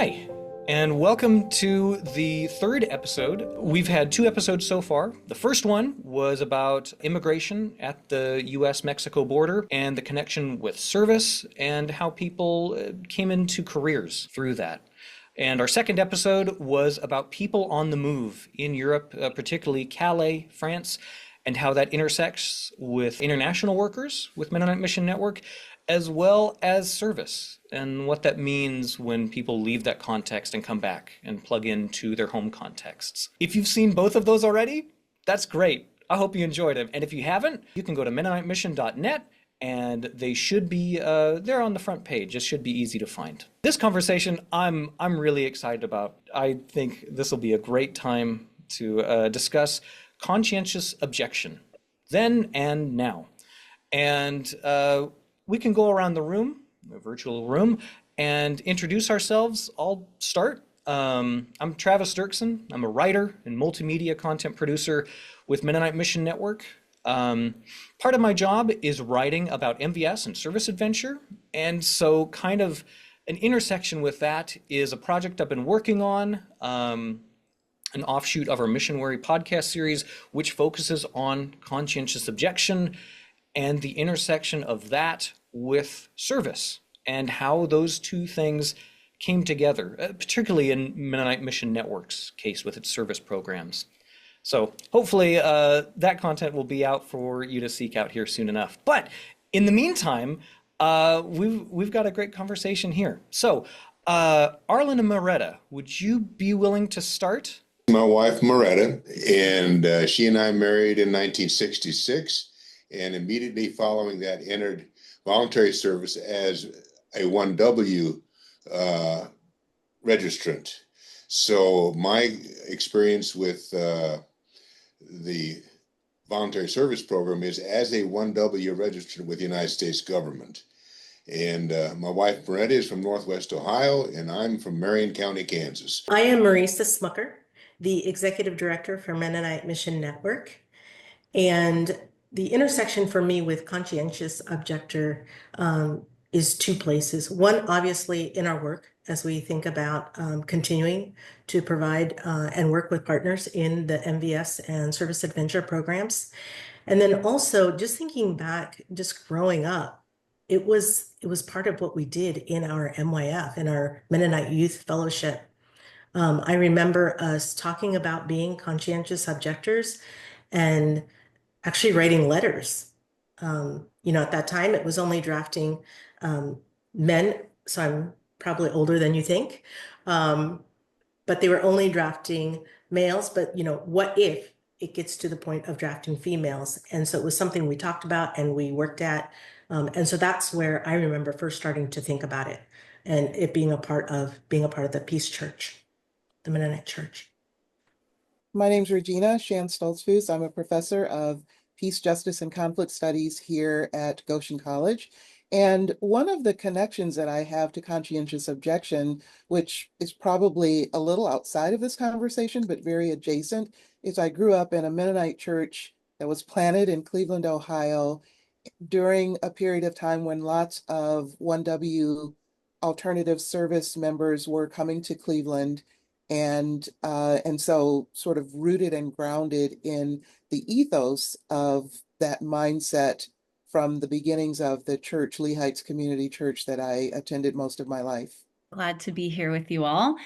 Hi, and welcome to the third episode. We've had two episodes so far. The first one was about immigration at the US-Mexico border and the connection with service and how people came into careers through that. And our second episode was about people on the move in Europe, particularly Calais, France, and how that intersects with international workers with Mennonite Mission Network, as well as service, and what that means when people leave that context and come back and plug into their home contexts. If you've seen both of those already, that's great. I hope you enjoyed them. And if you haven't, you can go to MennoniteMission.net, and they should be there on the front page. It should be easy to find. This conversation I'm really excited about. I think this will be a great time to discuss conscientious objection, then and now. And we can go around the room, the virtual room, and introduce ourselves. I'll start. I'm Travis Duerksen. I'm a writer and multimedia content producer with Mennonite Mission Network. Part of my job is writing about MVS and service adventure, and so kind of an intersection with that is a project I've been working on, an offshoot of our Missionary podcast series, which focuses on conscientious objection and the intersection of that with service and how those two things came together, particularly in Mennonite Mission Network's case with its service programs. So hopefully that content will be out for you to seek out here soon enough. But in the meantime, we've got a great conversation here. So Arlin and Maretta, would you be willing to start? My wife, Maretta, and she and I married in 1966, and immediately following that entered voluntary service as a 1W registrant. So my experience with the voluntary service program is as a 1W registrant with the United States government. And my wife, Maretta, is from Northwest Ohio, and I'm from Marion County, Kansas. I am Marisa Smucker, the Executive Director for Mennonite Mission Network. And the intersection for me with conscientious objector is two places. One, obviously, in our work as we think about continuing to provide and work with partners in the MVS and service adventure programs. And then also just thinking back, just growing up, it was part of what we did in our MYF, in our Mennonite Youth Fellowship. I remember us talking about being conscientious objectors and actually writing letters. At that time, it was only drafting men, so I'm probably older than you think, but they were only drafting males. But, what if it gets to the point of drafting females? And so it was something we talked about and we worked at. And so that's where I remember first starting to think about it and it being a part of the Peace Church, the Mennonite Church. My name's Regina Shands Stoltzfus. I'm a professor of Peace, Justice, and Conflict Studies here at Goshen College. And one of the connections that I have to conscientious objection, which is probably a little outside of this conversation, but very adjacent, is I grew up in a Mennonite church that was planted in Cleveland, Ohio, during a period of time when lots of 1W alternative service members were coming to Cleveland. And so sort of rooted and grounded in the ethos of that mindset from the beginnings of the church, Lee Heights Community Church, that I attended most of my life. Glad to be here with you all.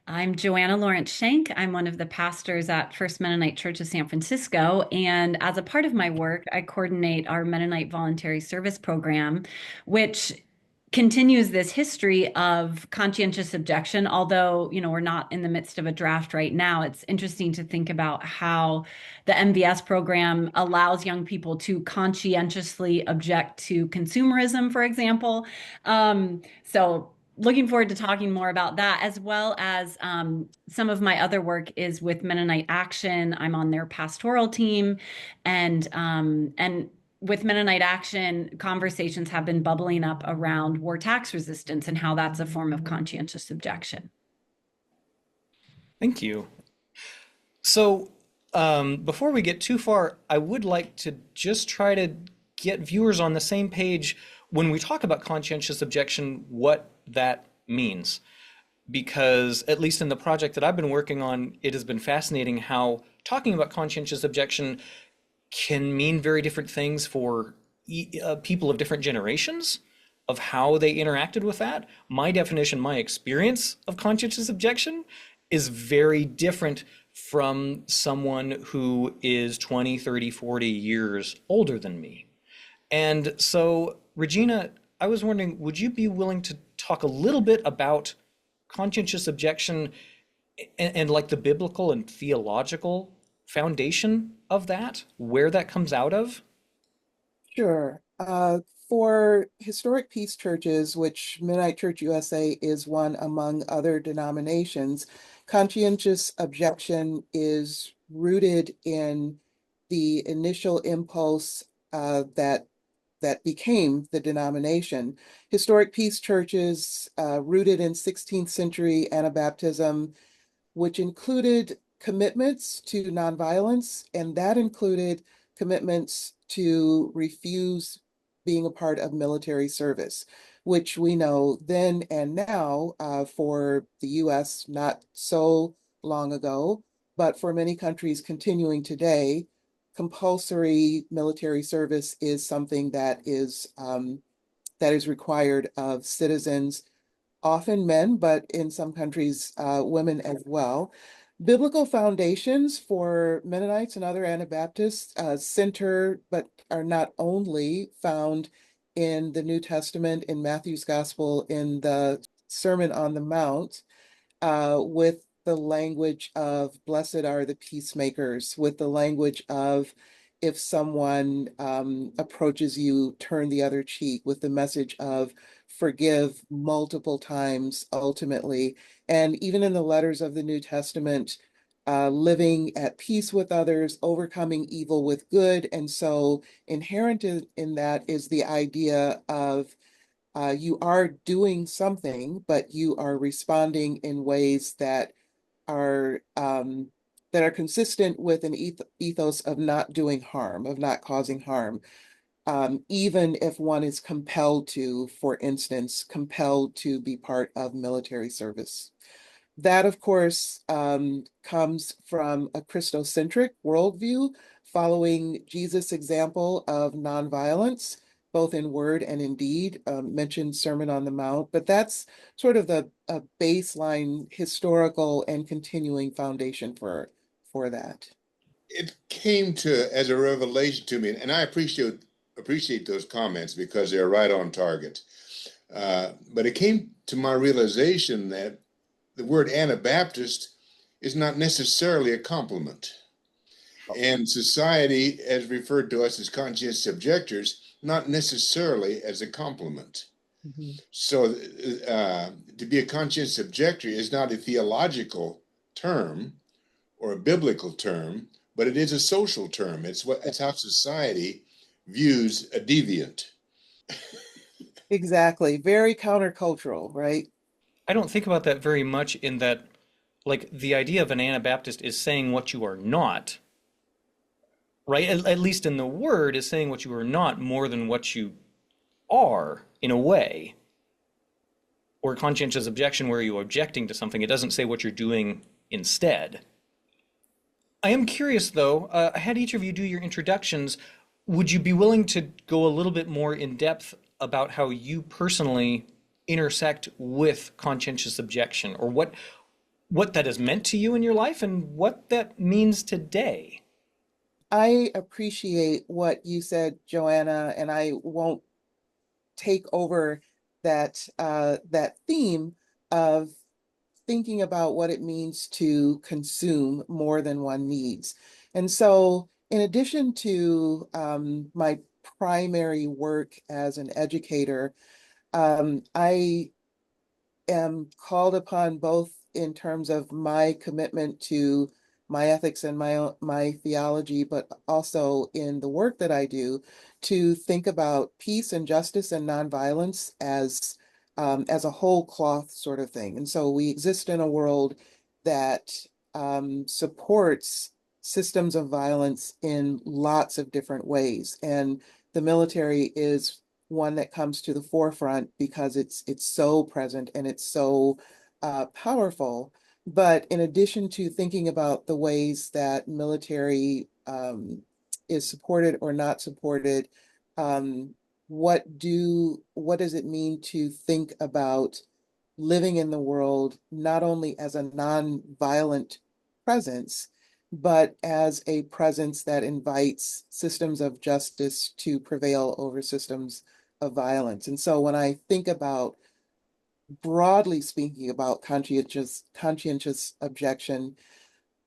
I'm Joanna Lawrence Shenk. I'm one of the pastors at First Mennonite Church of San Francisco. And as a part of my work, I coordinate our Mennonite Voluntary Service Program, which continues this history of conscientious objection. Although, we're not in the midst of a draft right now, it's interesting to think about how the MVS program allows young people to conscientiously object to consumerism, for example. So looking forward to talking more about that, as well as some of my other work is with Mennonite Action. I'm on their pastoral team, and with Mennonite Action, conversations have been bubbling up around war tax resistance and how that's a form of conscientious objection. Thank you. So before we get too far, I would like to just try to get viewers on the same page when we talk about conscientious objection, what that means. because at least in the project that I've been working on, it has been fascinating how talking about conscientious objection can mean very different things for people of different generations of how they interacted with that. My definition, my experience of conscientious objection is very different from someone who is 20, 30, 40 years older than me. And so, Regina, I was wondering, would you be willing to talk a little bit about conscientious objection and like the biblical and theological foundation of that, where that comes out of? Sure. For historic peace churches, which Mennonite Church USA is one among other denominations, conscientious objection is rooted in the initial impulse that became the denomination. Historic peace churches, rooted in 16th century Anabaptism, which included commitments to nonviolence, and that included commitments to refuse being a part of military service, which we know then and now for the US, not so long ago, but for many countries continuing today, compulsory military service is something that is required of citizens, often men, but in some countries, women as well. Biblical foundations for Mennonites and other Anabaptists center, but are not only found in the New Testament, in Matthew's Gospel, in the Sermon on the Mount, with the language of blessed are the peacemakers, with the language of if someone approaches you, turn the other cheek, with the message of forgive multiple times ultimately. And even in the letters of the New Testament, living at peace with others, overcoming evil with good. And so inherent in that is the idea of you are doing something, but you are responding in ways are that are consistent with an ethos of not doing harm, of not causing harm, even if one is compelled to, for instance, compelled to be part of military service. That, of course, comes from a Christocentric worldview, following Jesus' example of nonviolence, both in word and in deed, mentioned Sermon on the Mount, but that's sort of the baseline historical and continuing foundation for that. It came to as a revelation to me, and I appreciate those comments because they're right on target. But it came to my realization that the word Anabaptist is not necessarily a compliment. And society has referred to us as conscientious objectors, not necessarily as a compliment. Mhm. So to be a conscientious objector is not a theological term or a biblical term, but it is a social term. It's how society views a deviant. Exactly. Very countercultural, right? I don't think about that very much in that, like, the idea of an Anabaptist is saying what you are not, right? At least in the word is saying what you are not more than what you are in a way. Or conscientious objection where you're objecting to something, it doesn't say what you're doing instead. I am curious though, I had each of you do your introductions. Would you be willing to go a little bit more in depth about how you personally intersect with conscientious objection, or what that has meant to you in your life and what that means today? I appreciate what you said, Joanna, and I won't take over that theme of thinking about what it means to consume more than one needs. And so, in addition to my primary work as an educator, I am called upon both in terms of my commitment to my ethics and my theology, but also in the work that I do to think about peace and justice and nonviolence as a whole cloth sort of thing. And so we exist in a world that supports systems of violence in lots of different ways. And the military is one that comes to the forefront because it's so present and it's so powerful. But in addition to thinking about the ways that military is supported or not supported, what does it mean to think about living in the world not only as a non-violent presence, but as a presence that invites systems of justice to prevail over systems of violence? And so when I think about, broadly speaking, about conscientious objection,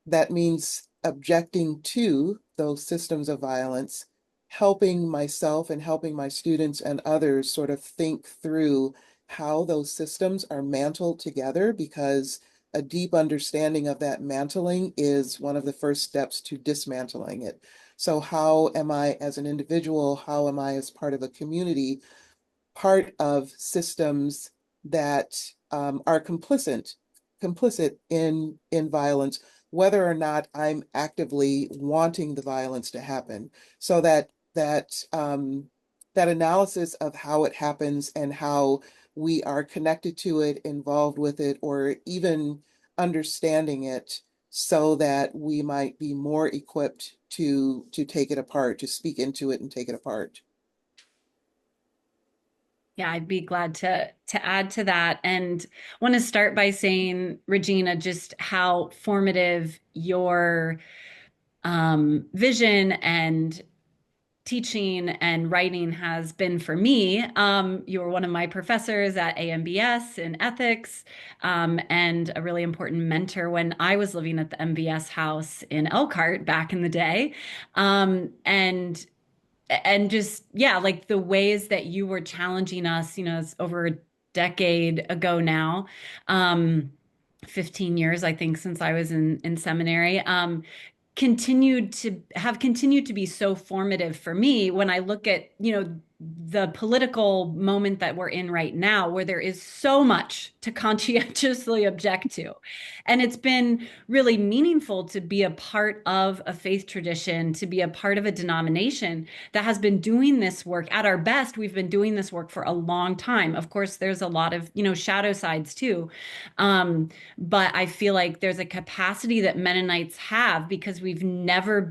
that means objecting to those systems of violence, helping myself and helping my students and others sort of think through how those systems are mantled together, because a deep understanding of that mantling is one of the first steps to dismantling it. So how am I as an individual, how am I as part of a community, part of systems that are complicit in violence, whether or not I'm actively wanting the violence to happen? So that analysis of how it happens and how we are connected to it, involved with it, or even understanding it, so that we might be more equipped to take it apart, to speak into it and take it apart. Yeah, I'd be glad to add to that. And want to start by saying, Regina, just how formative your vision and teaching and writing has been for me. You were one of my professors at AMBS in ethics, and a really important mentor when I was living at the MBS house in Elkhart back in the day. And just, yeah, like the ways that you were challenging us, it's over a decade ago now, 15 years, I think, since I was in seminary, continued to be so formative for me when I look at, the political moment that we're in right now, where there is so much to conscientiously object to. And it's been really meaningful to be a part of a faith tradition, to be a part of a denomination that has been doing this work. At our best, we've been doing this work for a long time. Of course, there's a lot of, shadow sides too. But I feel like there's a capacity that Mennonites have, because we've never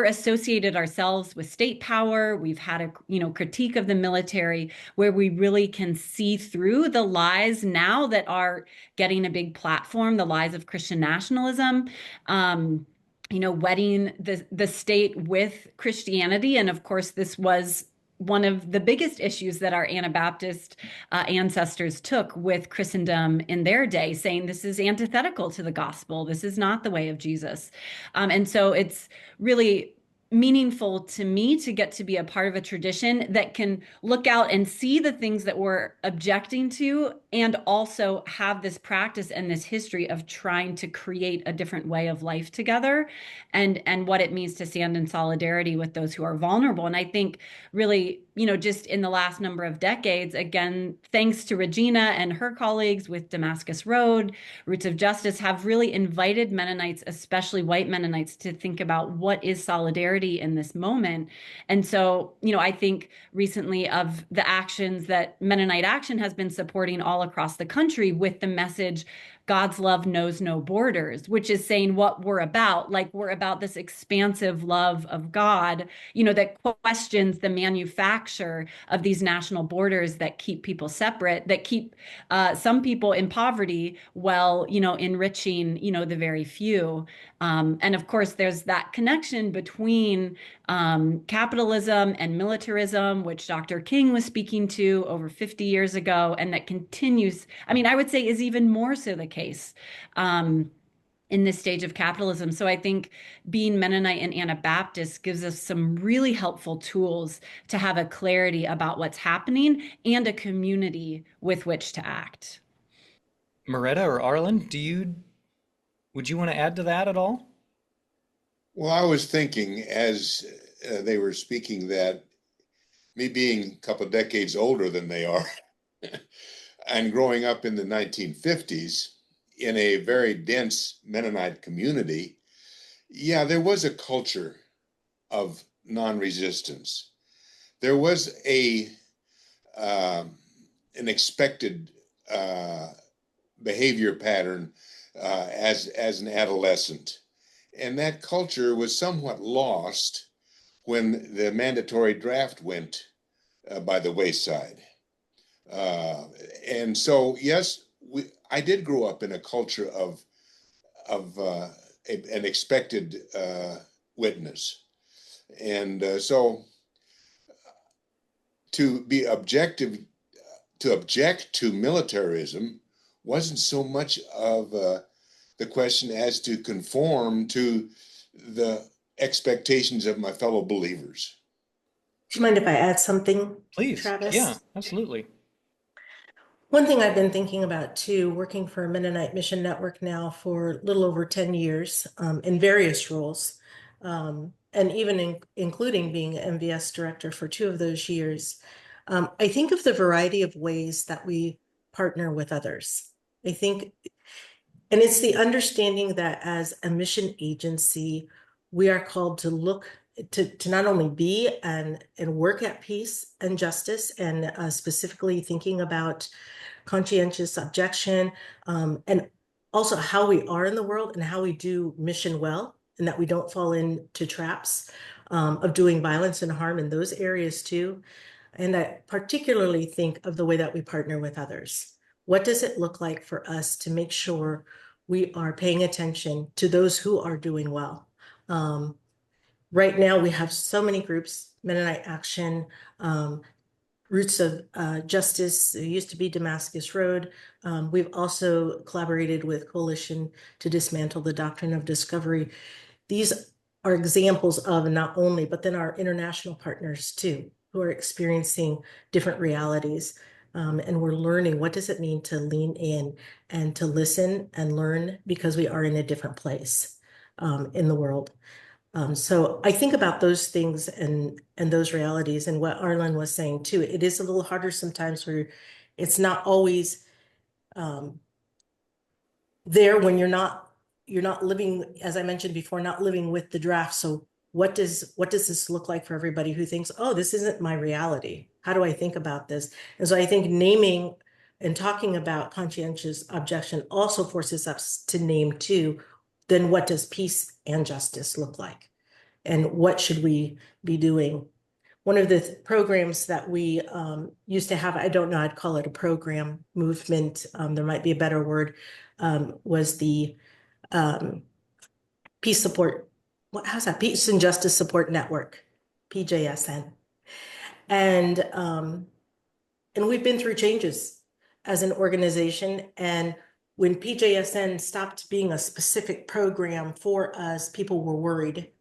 associated ourselves with state power. We've had a, critique of the military, where we really can see through the lies now that are getting a big platform, the lies of Christian nationalism, wedding the state with Christianity. And of course, this was one of the biggest issues that our Anabaptist ancestors took with Christendom in their day, saying this is antithetical to the gospel. This is not the way of Jesus. And so it's really meaningful to me to get to be a part of a tradition that can look out and see the things that we're objecting to, and also have this practice and this history of trying to create a different way of life together, and what it means to stand in solidarity with those who are vulnerable. And I think really, just in the last number of decades, again, thanks to Regina and her colleagues with Damascus Road, Roots of Justice, have really invited Mennonites, especially white Mennonites, to think about what is solidarity in this moment. And so, I think recently of the actions that Mennonite Action has been supporting all across the country with the message, God's love knows no borders, which is saying what we're about. Like, we're about this expansive love of God, that questions the manufacture of these national borders that keep people separate, that keep some people in poverty while, enriching, the very few. And of course, there's that connection between capitalism and militarism, which Dr. King was speaking to over 50 years ago, and that continues, I would say is even more so the case in this stage of capitalism. So I think being Mennonite and Anabaptist gives us some really helpful tools to have a clarity about what's happening and a community with which to act. Maretta or Arlin, would you want to add to that at all? Well, I was thinking as they were speaking that me being a couple of decades older than they are and growing up in the 1950s in a very dense Mennonite community, yeah, there was a culture of non-resistance. There was an expected behavior pattern as an adolescent. And that culture was somewhat lost when the mandatory draft went by the wayside. And so, yes, I did grow up in a culture of an expected witness. And so to be objective, to object to militarism wasn't so much of the question as to conform to the expectations of my fellow believers. Do you mind if I add something, Please. Travis? Yeah, absolutely. One thing I've been thinking about too, working for Mennonite Mission Network now for a little over 10 years in various roles, and even including being MVS director for 2 of those years, I think of the variety of ways that we partner with others. I think, and it's the understanding that as a mission agency, we are called to look to not only be and work at peace and justice, and specifically thinking about conscientious objection, and also how we are in the world and how we do mission well, and that we don't fall into traps of doing violence and harm in those areas too. And I particularly think of the way that we partner with others. What does it look like for us to make sure we are paying attention to those who are doing well? Right now, we have so many groups, Mennonite Action, Roots of Justice, it used to be Damascus Road. We've also collaborated with Coalition to Dismantle the Doctrine of Discovery. These are examples of not only, but then our international partners too, who are experiencing different realities. And we're learning, what does it mean to lean in and to listen and learn, because we are in a different place in the world. So I think about those things and those realities, and what Arlin was saying too. It is a little harder sometimes, where it's not always there when you're not living, as I mentioned before, not living with the draft. So what does this look like for everybody who thinks, oh, this isn't my reality? How do I think about this? And so I think naming and talking about conscientious objection also forces us to name too, then what does peace and justice look like? And what should we be doing? One of the programs that we used to have, I don't know, I'd call it a program movement, there might be a better word, was the Peace Support, how's that? Peace and Justice Support Network, PJSN. And we've been through changes as an organization. And when PJSN stopped being a specific program for us, people were worried.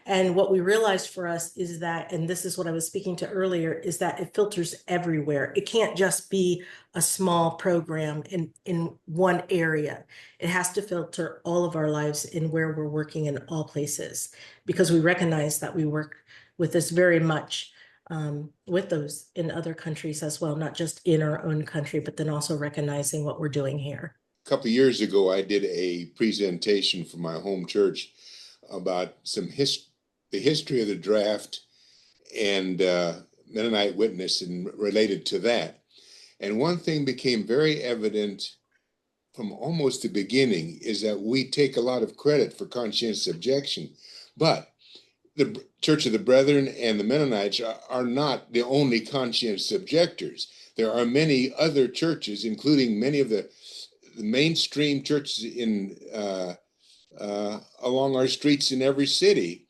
And what we realized for us is that, and this is what I was speaking to earlier, is that it filters everywhere. It can't just be a small program in one area. It has to filter all of our lives in where we're working in all places, because we recognize that we work with this very much with those in other countries as well, not just in our own country, but then also recognizing what we're doing here. A couple of years ago, I did a presentation for my home church about the history of the draft and Mennonite witness and related to that. And one thing became very evident from almost the beginning is that we take a lot of credit for conscientious objection, but the Church of the Brethren and the Mennonites are not the only conscientious objectors. There are many other churches, including many of the mainstream churches in along our streets in every city,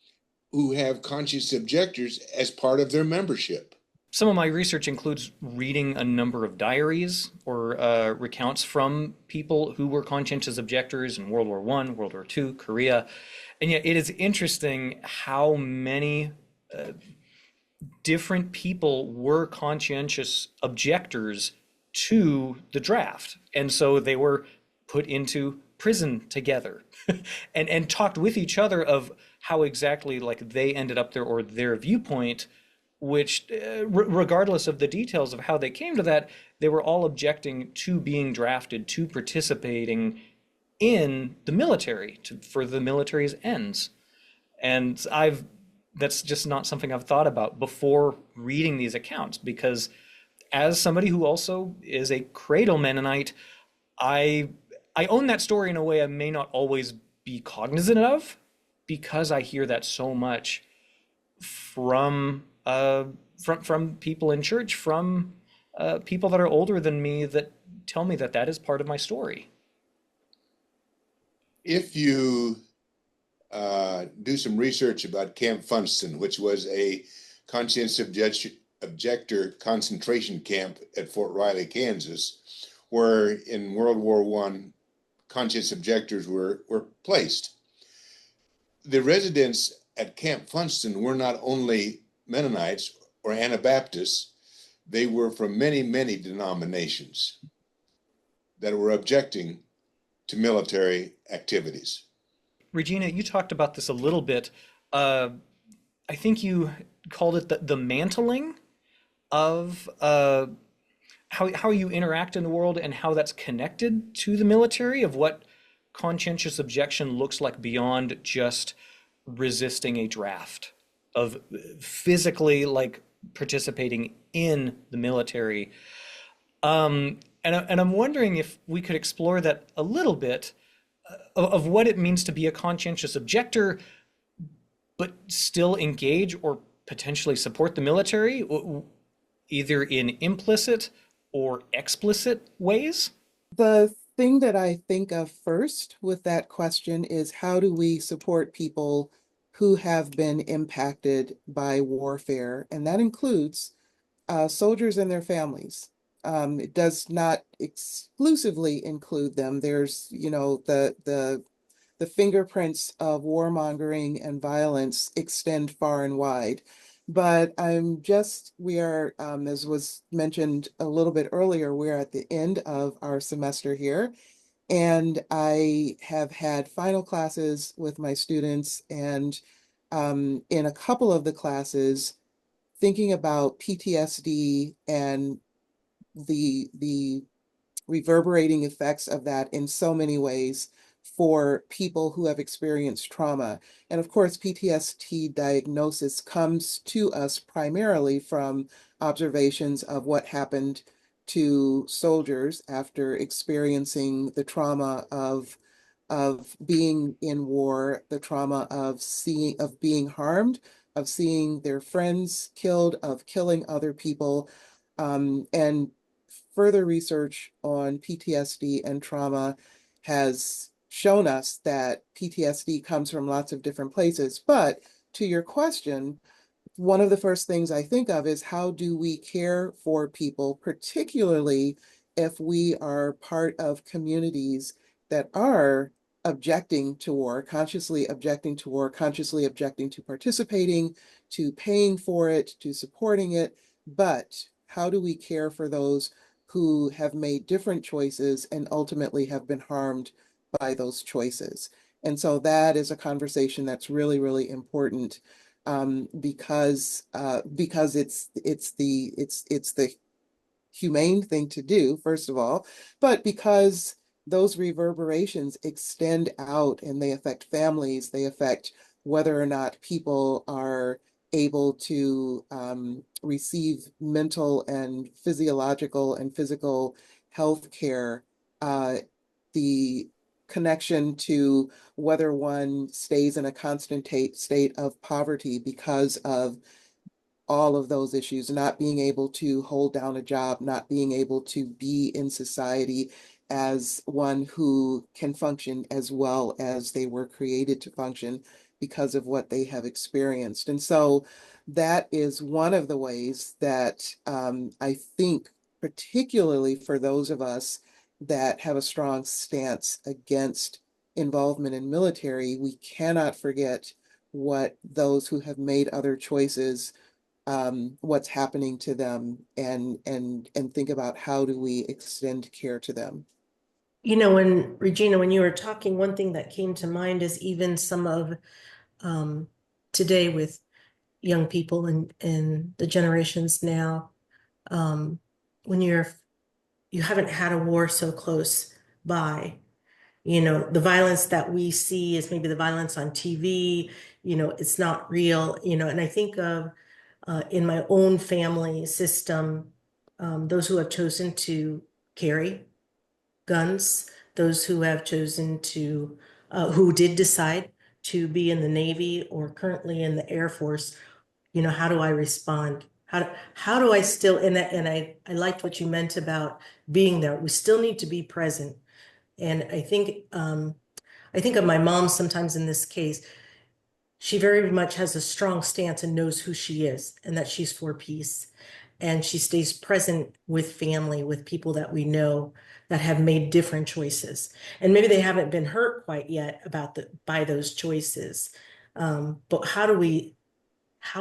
who have conscientious objectors as part of their membership. Some of my research includes reading a number of diaries or recounts from people who were conscientious objectors in World War I, World War II, Korea. And yet it is interesting how many different people were conscientious objectors to the draft. And so they were put into prison together and talked with each other of how exactly like they ended up there, or their viewpoint, which regardless of the details of how they came to that, they were all objecting to being drafted, to participating in the military, for the military's ends. And that's just not something I've thought about before reading these accounts, because as somebody who also is a cradle Mennonite, I I own that story in a way I may not always be cognizant of because I hear that so much from from people in church, from people that are older than me that tell me that that is part of my story. If you do some research about Camp Funston, which was a objector concentration camp at Fort Riley, Kansas, where in World War I, conscientious objectors were placed. The residents at Camp Funston were not only Mennonites or Anabaptists, they were from many, many denominations that were objecting to military activities. Regina, you talked about this a little bit. Uh, I think you called it the mantling of how you interact in the world and how that's connected to the military, of what conscientious objection looks like beyond just resisting a draft, of physically like participating in the military. And I'm wondering if we could explore that a little bit, of what it means to be a conscientious objector, but still engage or potentially support the military, either in implicit or explicit ways. The thing that I think of first with that question is, how do we support people who have been impacted by warfare? And that includes soldiers and their families. It does not exclusively include them. There's, the fingerprints of warmongering and violence extend far and wide. But we are, as was mentioned a little bit earlier, we're at the end of our semester here. And I have had final classes with my students, and in a couple of the classes, thinking about PTSD and the reverberating effects of that in so many ways for people who have experienced trauma. And of course, PTSD diagnosis comes to us primarily from observations of what happened to soldiers after experiencing the trauma of being in war, the trauma of being harmed, of seeing their friends killed, of killing other people, and further research on PTSD and trauma has shown us that PTSD comes from lots of different places. But to your question, one of the first things I think of is, how do we care for people, particularly if we are part of communities that are objecting to war, consciously objecting to war, consciously objecting to participating, to paying for it, to supporting it. But how do we care for those who have made different choices and ultimately have been harmed by those choices? And so that is a conversation that's really, really important, because it's the humane thing to do, first of all, but because those reverberations extend out and they affect families, they affect whether or not people are able to receive mental and physiological and physical health care, the connection to whether one stays in a constant state of poverty because of all of those issues, not being able to hold down a job, not being able to be in society as one who can function as well as they were created to function because of what they have experienced. And so that is one of the ways that I think, particularly for those of us that have a strong stance against involvement in military, we cannot forget what those who have made other choices, what's happening to them, and think about how do we extend care to them. When Regina, when you were talking, one thing that came to mind is even some of today with young people and the generations now, when you haven't had a war so close by, the violence that we see is maybe the violence on TV, it's not real, and I think of in my own family system, those who have chosen to carry guns, those who have chosen to, who did decide to be in the Navy or currently in the Air Force, how do I respond? How do I still, and I liked what you meant about being there. We still need to be present. And I think of my mom sometimes in this case. She very much has a strong stance and knows who she is and that she's for peace. And she stays present with family, with people that we know that have made different choices. And maybe they haven't been hurt quite yet by those choices. But how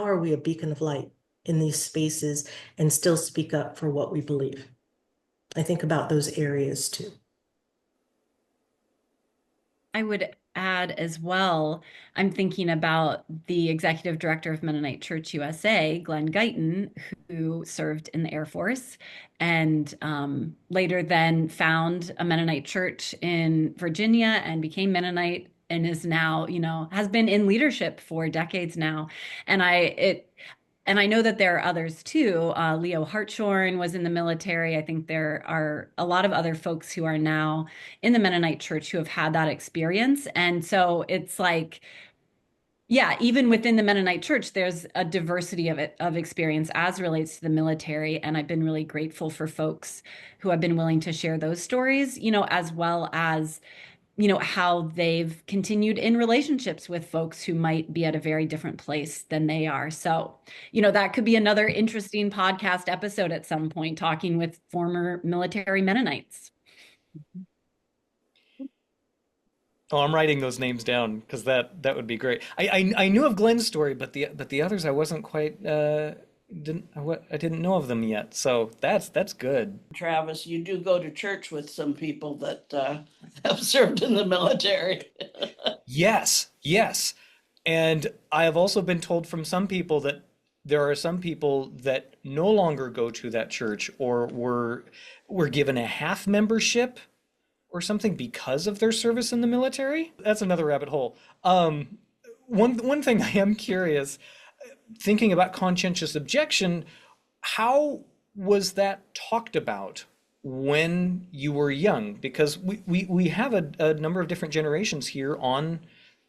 are we a beacon of light in these spaces and still speak up for what we believe? I think about those areas too. I would add as well, I'm thinking about the executive director of Mennonite Church USA, Glenn Guyton, who served in the Air Force and later then found a Mennonite church in Virginia and became Mennonite and is now, has been in leadership for decades now. And I know that there are others too. Leo Hartshorn was in the military. I think there are a lot of other folks who are now in the Mennonite church who have had that experience. And so it's like, yeah, even within the Mennonite church, there's a diversity of experience as relates to the military. And I've been really grateful for folks who have been willing to share those stories, as well as how they've continued in relationships with folks who might be at a very different place than they are. So, that could be another interesting podcast episode at some point, talking with former military Mennonites. Oh, I'm writing those names down because that would be great. I knew of Glenn's story, but the others I wasn't quite I didn't know of them yet. So that's good. Travis, you do go to church with some people that have served in the military. Yes, yes. And I have also been told from some people that there are some people that no longer go to that church or were given a half membership or something because of their service in the military. That's another rabbit hole. One thing I am curious, thinking about conscientious objection, how was that talked about when you were young? Because we have a number of different generations here on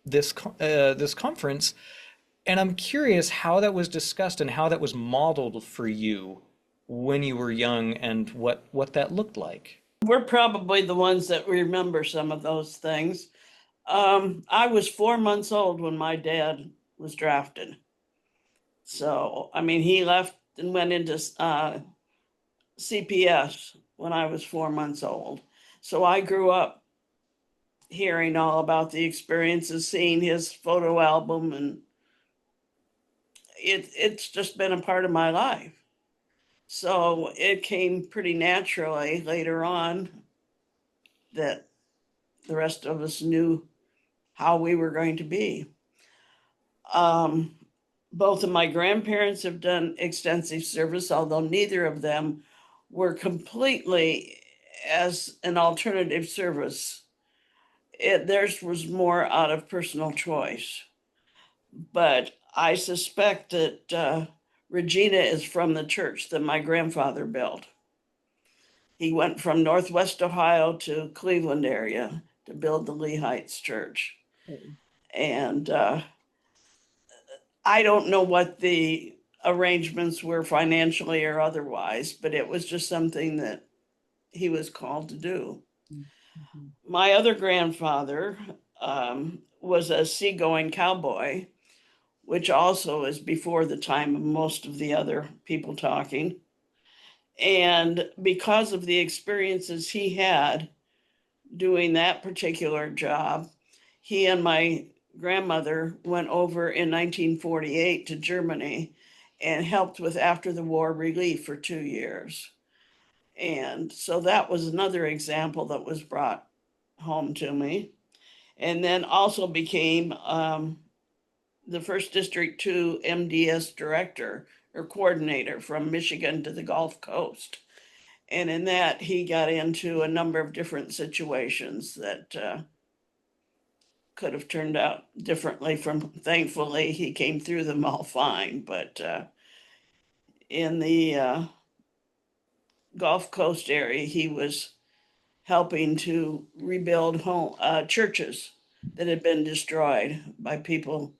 this conference, and I'm curious how that was discussed and how that was modeled for you when you were young and what that looked like. We're probably the ones that remember some of those things. I was 4 months old when my dad was drafted. So, I mean, he left and went into CPS when I was 4 months old. So I grew up hearing all about the experiences, seeing his photo album, and it's just been a part of my life. So it came pretty naturally later on that the rest of us knew how we were going to be. Both of my grandparents have done extensive service, although neither of them were completely as an alternative service. Theirs was more out of personal choice. But I suspect that Regina is from the church that my grandfather built. He went from Northwest Ohio to Cleveland area to build the Lee Heights Church. And I don't know what the arrangements were financially or otherwise, but it was just something that he was called to do. Mm-hmm. My other grandfather was a seagoing cowboy, which also is before the time of most of the other people talking. And because of the experiences he had doing that particular job, he and my grandmother went over in 1948 to Germany and helped with after the war relief for 2 years. And so that was another example that was brought home to me. And then also became the first District 2 MDS director or coordinator from Michigan to the Gulf Coast. And in that, he got into a number of different situations that could have turned out differently thankfully, he came through them all fine. But in the Gulf Coast area, he was helping to rebuild churches that had been destroyed by people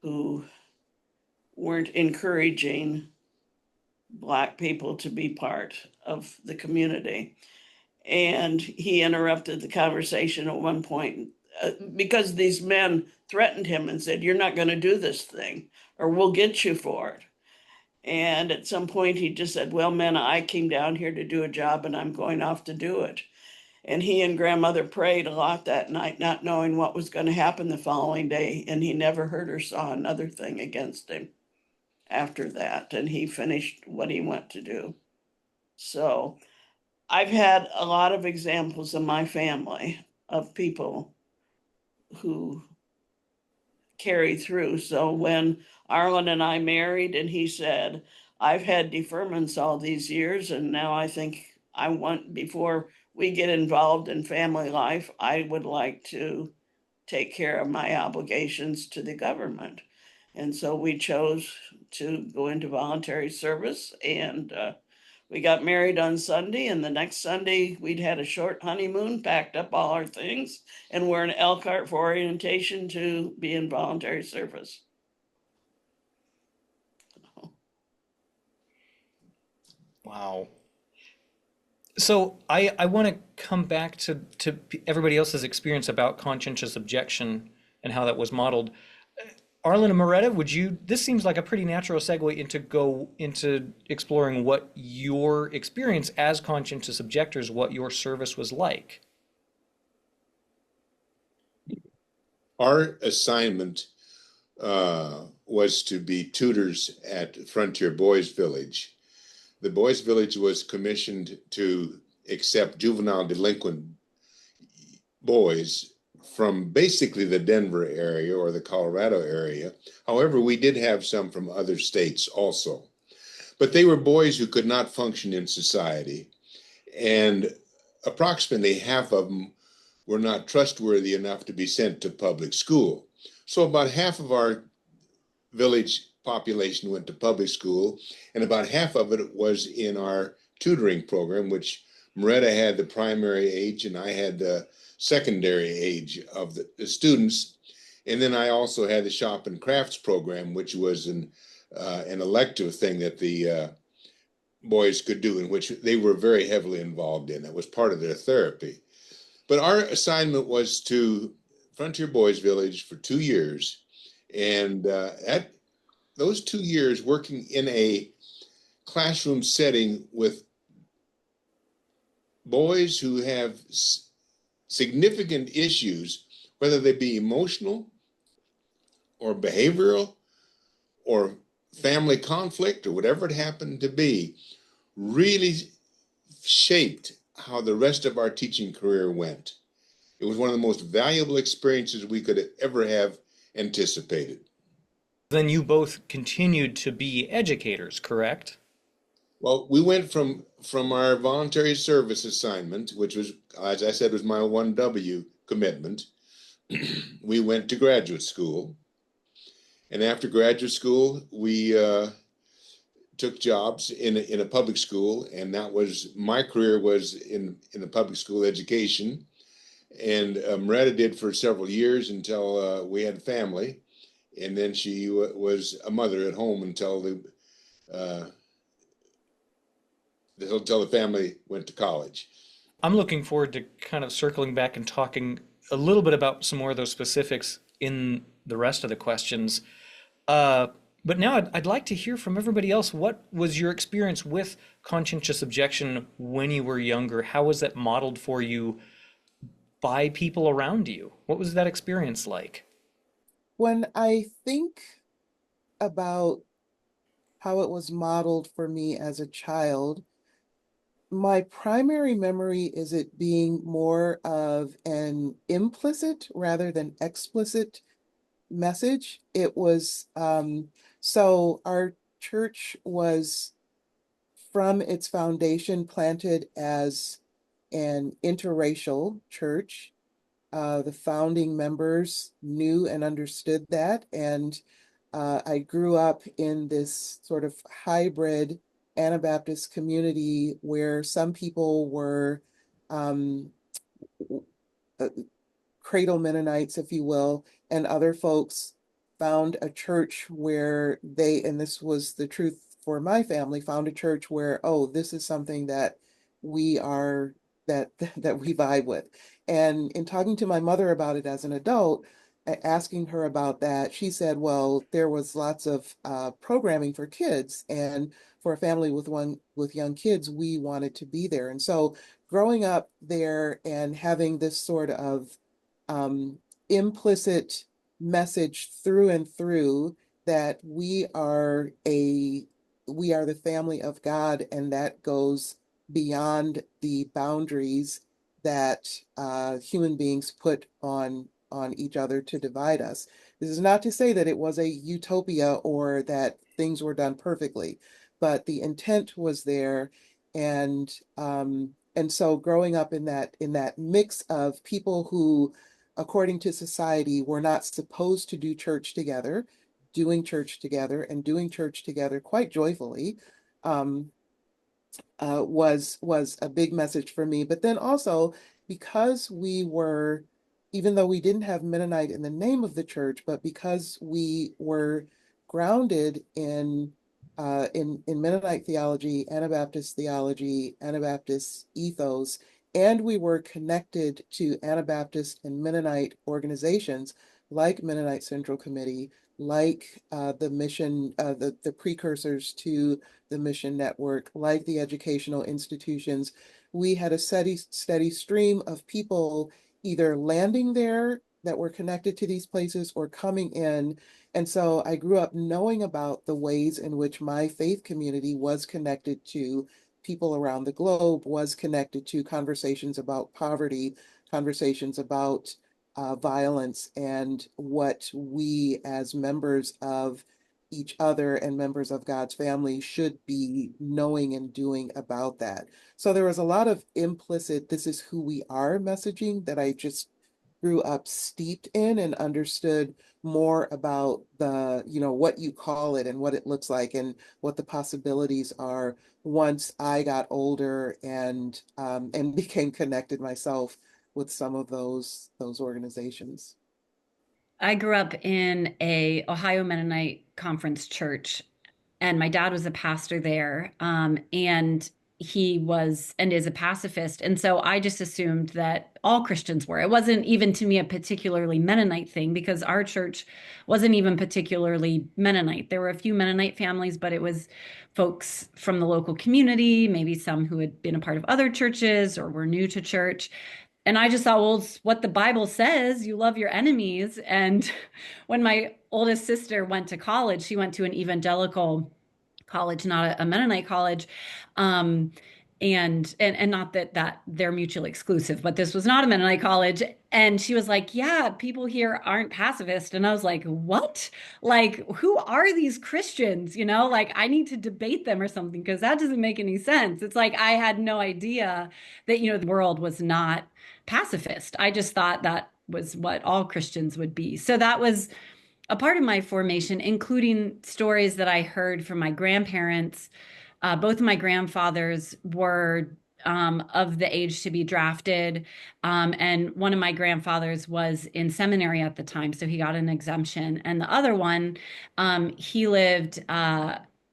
who weren't encouraging Black people to be part of the community. And he interrupted the conversation at one point because these men threatened him and said, "You're not going to do this thing or we'll get you for it." And at some point he just said, "Well, men, I came down here to do a job and I'm going off to do it." And he and grandmother prayed a lot that night, not knowing what was going to happen the following day. And he never heard or saw another thing against him after that. And he finished what he went to do. So I've had a lot of examples in my family of people who carry through. So when Arlin and I married, and he said, "I've had deferments all these years, and now I think I want, before we get involved in family life, I would like to take care of my obligations to the government." And so we chose to go into voluntary service, and we got married on Sunday, and the next Sunday we'd had a short honeymoon, packed up all our things, and we're in Elkhart for orientation to be in voluntary service. Wow. So I want to come back to everybody else's experience about conscientious objection and how that was modeled. Arlin and Maretta, this seems like a pretty natural segue into exploring what your experience as conscientious objectors, what your service was like. Our assignment was to be tutors at Frontier Boys Village. The Boys Village was commissioned to accept juvenile delinquent boys from basically the Denver area or the Colorado area. However, we did have some from other states also. But they were boys who could not function in society. And approximately half of them were not trustworthy enough to be sent to public school. So about half of our village population went to public school, and about half of it was in our tutoring program, which Maretta had the primary age and I had the secondary age of the students. And then I also had the shop and crafts program, which was an elective thing that the boys could do, in which they were very heavily involved in. That was part of their therapy. But our assignment was to Frontier Boys Village for 2 years. And at those 2 years, working in a classroom setting with boys who have significant issues, whether they be emotional or behavioral or family conflict or whatever it happened to be, really shaped how the rest of our teaching career went. It was one of the most valuable experiences we could ever have anticipated. Then you both continued to be educators, correct? Well, we went from our voluntary service assignment, which was, as I said, was my 1W commitment. We went to graduate school. And after graduate school, we took jobs in a public school. And that was, my career was in the public school education. And Maretta did for several years until we had family. And then she was a mother at home until the family went to college. I'm looking forward to kind of circling back and talking a little bit about some more of those specifics in the rest of the questions. But now I'd like to hear from everybody else. What was your experience with conscientious objection when you were younger? How was that modeled for you by people around you? What was that experience like? When I think about how it was modeled for me as a child, my primary memory is it being more of an implicit rather than explicit message. It was, so our church was from its foundation planted as an interracial church. The founding members knew and understood that. And I grew up in this sort of hybrid Anabaptist community where some people were cradle Mennonites, if you will, and other folks found a church where they, and this was the truth for my family, found a church where, oh, this is something that we are, that we vibe with. And in talking to my mother about it as an adult, asking her about that, she said, well, there was lots of programming for kids, and for a family with young kids, we wanted to be there. And so growing up there and having this sort of implicit message through and through that we are the family of God, and that goes beyond the boundaries that human beings put on each other to divide us. This is not to say that it was a utopia or that things were done perfectly, but the intent was there. And so growing up in that mix of people who, according to society, were not supposed to do church together, doing church together and doing church together quite joyfully, was a big message for me. But then also, because we were, even though we didn't have Mennonite in the name of the church, but because we were grounded in Mennonite theology, Anabaptist theology, Anabaptist ethos, and we were connected to Anabaptist and Mennonite organizations like Mennonite Central Committee, like the mission, the precursors to the Mission Network, like the educational institutions. We had a steady stream of people either landing there that were connected to these places or coming in. And so I grew up knowing about the ways in which my faith community was connected to people around the globe, was connected to conversations about poverty, conversations about violence, and what we as members of each other and members of God's family should be knowing and doing about that. So there was a lot of implicit, this is who we are messaging that I just grew up steeped in and understood more about the, what you call it and what it looks like and what the possibilities are once I got older and became connected myself with some of those organizations. I grew up in a Ohio Mennonite Conference church, and my dad was a pastor there. And he was and is a pacifist. And so I just assumed that all Christians were. It wasn't even to me a particularly Mennonite thing because our church wasn't even particularly Mennonite. There were a few Mennonite families, but it was folks from the local community, maybe some who had been a part of other churches or were new to church. And I just thought, well, it's what the Bible says, you love your enemies. And when my oldest sister went to college, she went to an evangelical college, not a Mennonite college. And not that they're mutually exclusive, but this was not a Mennonite college. And she was like, yeah, people here aren't pacifist. And I was like, what? Like, who are these Christians? Like I need to debate them or something because that doesn't make any sense. It's like I had no idea that, the world was not pacifist. I just thought that was what all Christians would be. So that was a part of my formation, including stories that I heard from my grandparents. Both of my grandfathers were of the age to be drafted. And one of my grandfathers was in seminary at the time, so he got an exemption. And the other one, he lived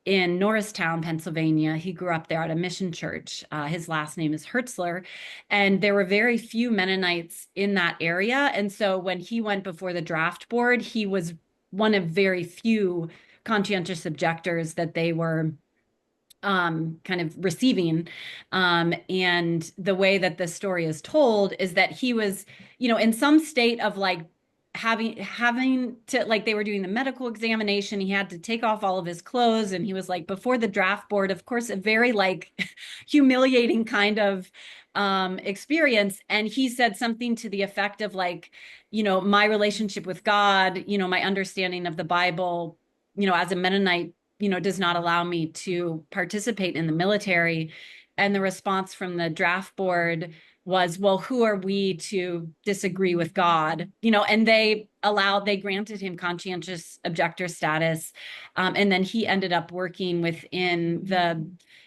in Norristown, Pennsylvania. He grew up there at a mission church. His last name is Hertzler. And there were very few Mennonites in that area. And so when he went before the draft board, he was one of very few conscientious objectors that they were kind of receiving. And the way that the story is told is that he was, in some state of like having to, like, they were doing the medical examination. He had to take off all of his clothes, and he was like before the draft board, of course, a very like humiliating kind of experience. And he said something to the effect of like, my relationship with God, my understanding of the Bible, as a Mennonite, does not allow me to participate in the military. And the response from the draft board was, well, who are we to disagree with God? And they granted him conscientious objector status. And then he ended up working within the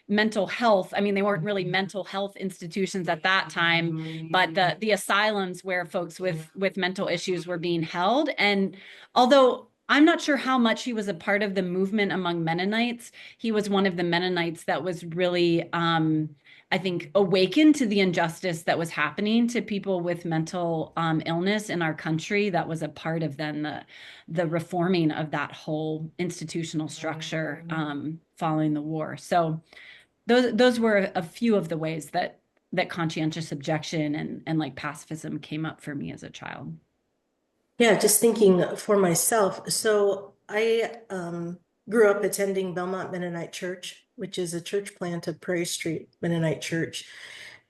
mental health. I mean, they weren't really mental health institutions at that time, but the asylums where folks with mental issues were being held. And although I'm not sure how much he was a part of the movement among Mennonites, he was one of the Mennonites that was really, I think, awakened to the injustice that was happening to people with mental illness in our country. That was a part of then the reforming of that whole institutional structure following the war. So those were a few of the ways that conscientious objection and like pacifism came up for me as a child. Yeah, just thinking for myself. So I grew up attending Belmont Mennonite Church, which is a church plant of Prairie Street Mennonite Church.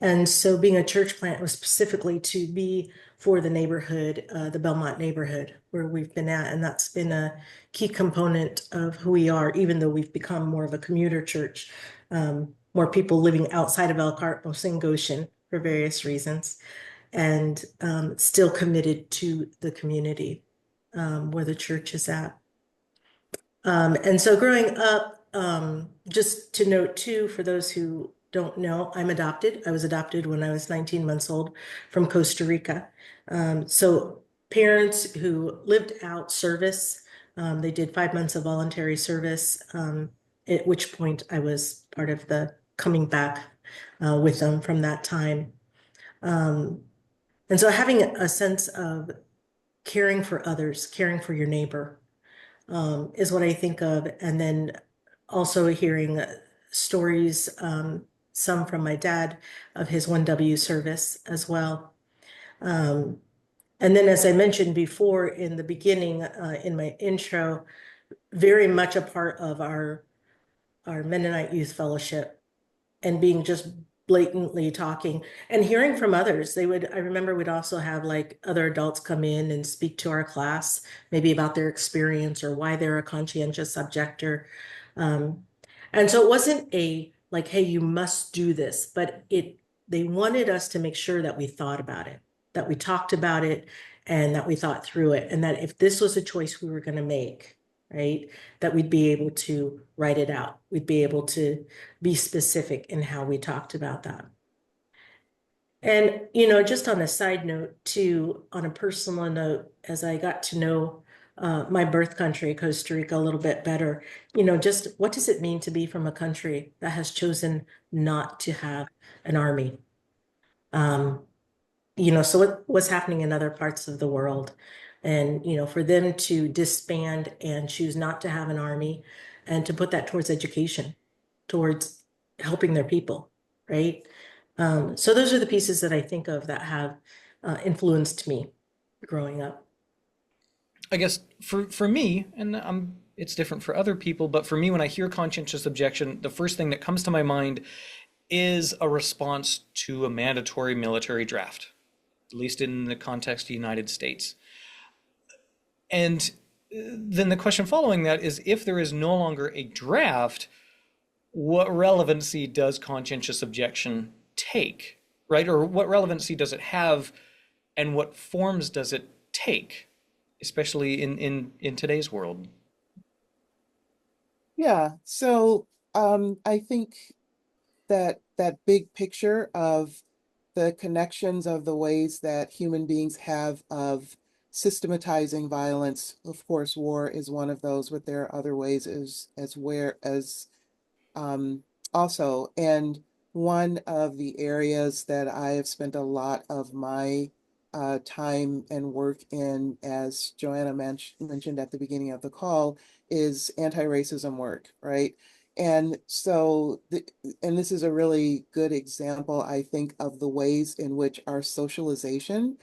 And so being a church plant was specifically to be for the neighborhood, the Belmont neighborhood where we've been at. And that's been a key component of who we are, even though we've become more of a commuter church, more people living outside of Elkhart, mostly in Goshen for various reasons, and still committed to the community where the church is at. And so growing up, just to note too, for those who don't know, I'm adopted. I was adopted when I was 19 months old from Costa Rica. So parents who lived out service, they did 5 months of voluntary service, at which point I was part of the coming back with them from that time. And so having a sense of caring for others, caring for your neighbor, is what I think of. And then also hearing stories, some from my dad of his 1W service as well. And then, as I mentioned before in the beginning, in my intro, very much a part of our Mennonite Youth Fellowship, and being just blatantly talking and hearing from others. I remember we'd also have like other adults come in and speak to our class, maybe about their experience or why they're a conscientious objector. And so it wasn't like, hey, you must do this, but they wanted us to make sure that we thought about it, that we talked about it, and that we thought through it. And that if this was a choice we were going to make, right, that we'd be able to write it out. We'd be able to be specific in how we talked about that. And, just on a side note too, on a personal note, as I got to know my birth country, Costa Rica, a little bit better, just what does it mean to be from a country that has chosen not to have an army? So what's happening in other parts of the world? And, for them to disband and choose not to have an army and to put that towards education, towards helping their people, right? So those are the pieces that I think of that have influenced me growing up. I guess for me, and it's different for other people, but for me, when I hear conscientious objection, the first thing that comes to my mind is a response to a mandatory military draft, at least in the context of the United States. And then the question following that is, if there is no longer a draft, what relevancy does conscientious objection take, right? Or what relevancy does it have, and what forms does it take, especially in today's world? Yeah, so I think that big picture of the connections of the ways that human beings have of systematizing violence. Of course, war is one of those, but there are other ways also. And one of the areas that I have spent a lot of my time and work in, as Joanna mentioned at the beginning of the call, is anti-racism work, right? And so, and this is a really good example, I think, of the ways in which our socialization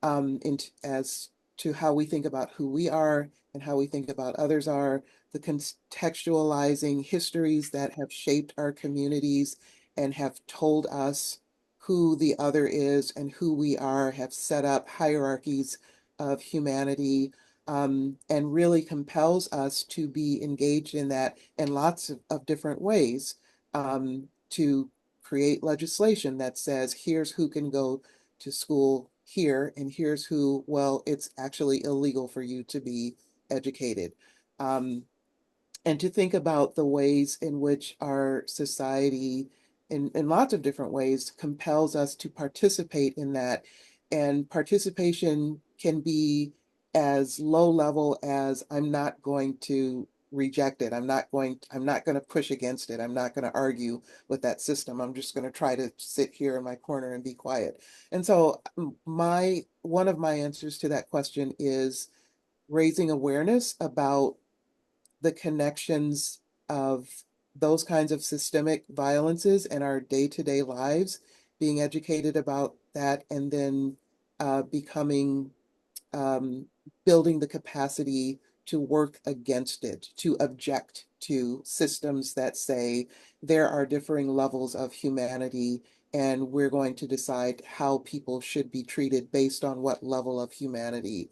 as to how we think about who we are and how we think about others are, the contextualizing histories that have shaped our communities and have told us who the other is and who we are, have set up hierarchies of humanity, and really compels us to be engaged in that in lots of different ways, to create legislation that says, here's who can go to school here, and here's who, well, it's actually illegal for you to be educated. And to think about the ways in which our society, in lots of different ways, compels us to participate in that. And participation can be as low level as, I'm not going to reject it. I'm not going to push against it. I'm not going to argue with that system. I'm just going to try to sit here in my corner and be quiet. And so one of my answers to that question is raising awareness about the connections of those kinds of systemic violences in our day-to-day lives, being educated about that, and then becoming building the capacity to work against it, to object to systems that say there are differing levels of humanity, and we're going to decide how people should be treated based on what level of humanity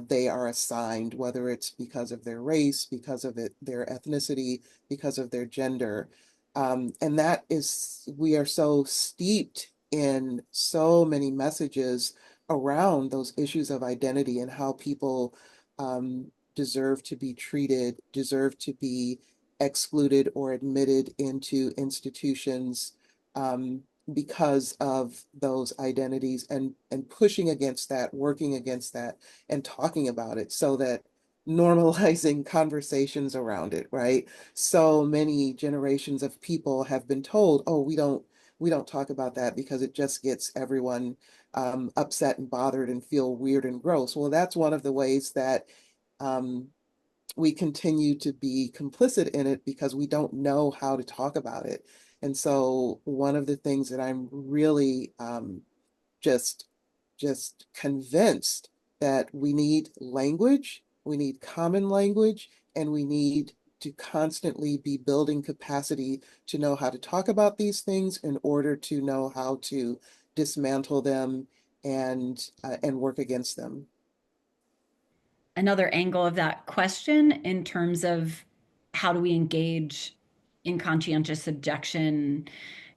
they are assigned, whether it's because of their race, because of their ethnicity, because of their gender. And that is, we are so steeped in so many messages around those issues of identity and how people deserve to be treated, deserve to be excluded or admitted into institutions because of those identities, and pushing against that, working against that, and talking about it, so that normalizing conversations around it, right? So many generations of people have been told, oh, we don't talk about that because it just gets everyone upset and bothered and feel weird and gross. Well, that's one of the ways that we continue to be complicit in it, because we don't know how to talk about it. And so one of the things that I'm really just convinced that we need language, we need common language, and we need to constantly be building capacity to know how to talk about these things in order to know how to dismantle them and work against them. Another angle of that question in terms of how do we engage in conscientious objection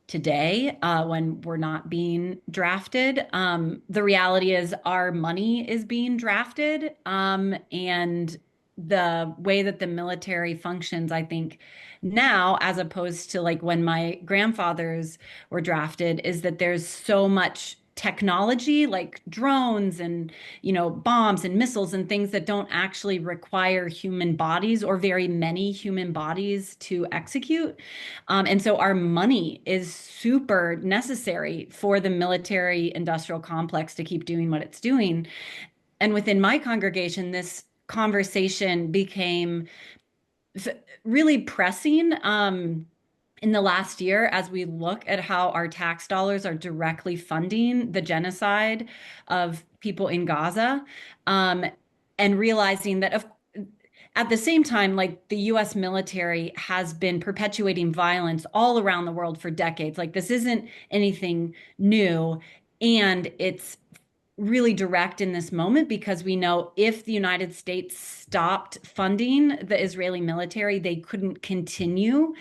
today when we're not being drafted. The reality is our money is being drafted, and the way that the military functions, I think now, as opposed to like when my grandfathers were drafted, is that there's so much technology like drones and bombs and missiles and things that don't actually require human bodies or very many human bodies to execute. And so our money is super necessary for the military industrial complex to keep doing what it's doing. And within my congregation, this conversation became really pressing in the last year, as we look at how our tax dollars are directly funding the genocide of people in Gaza, and realizing that at the same time, like the US military has been perpetuating violence all around the world for decades. Like this isn't anything new. And it's really direct in this moment because we know if the United States stopped funding the Israeli military, they couldn't continue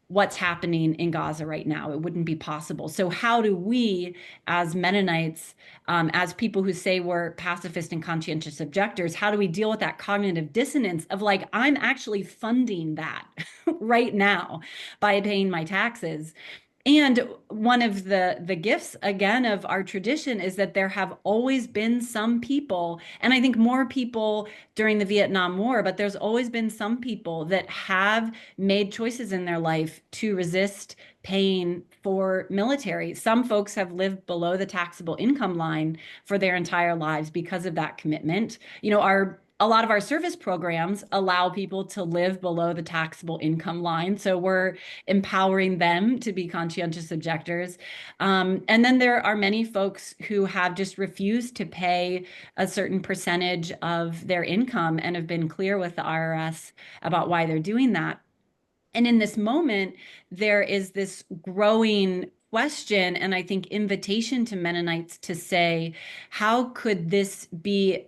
what's happening in Gaza right now. It wouldn't be possible. So how do we, as Mennonites, as people who say we're pacifist and conscientious objectors, how do we deal with that cognitive dissonance of like, I'm actually funding that right now by paying my taxes? And one of the gifts, again, of our tradition is that there have always been some people, and I think more people during the Vietnam War, but there's always been some people that have made choices in their life to resist paying for military. Some folks have lived below the taxable income line for their entire lives because of that commitment. A lot of our service programs allow people to live below the taxable income line. So we're empowering them to be conscientious objectors. And then there are many folks who have just refused to pay a certain percentage of their income and have been clear with the IRS about why they're doing that. And in this moment, there is this growing question, and I think invitation to Mennonites to say, how could this be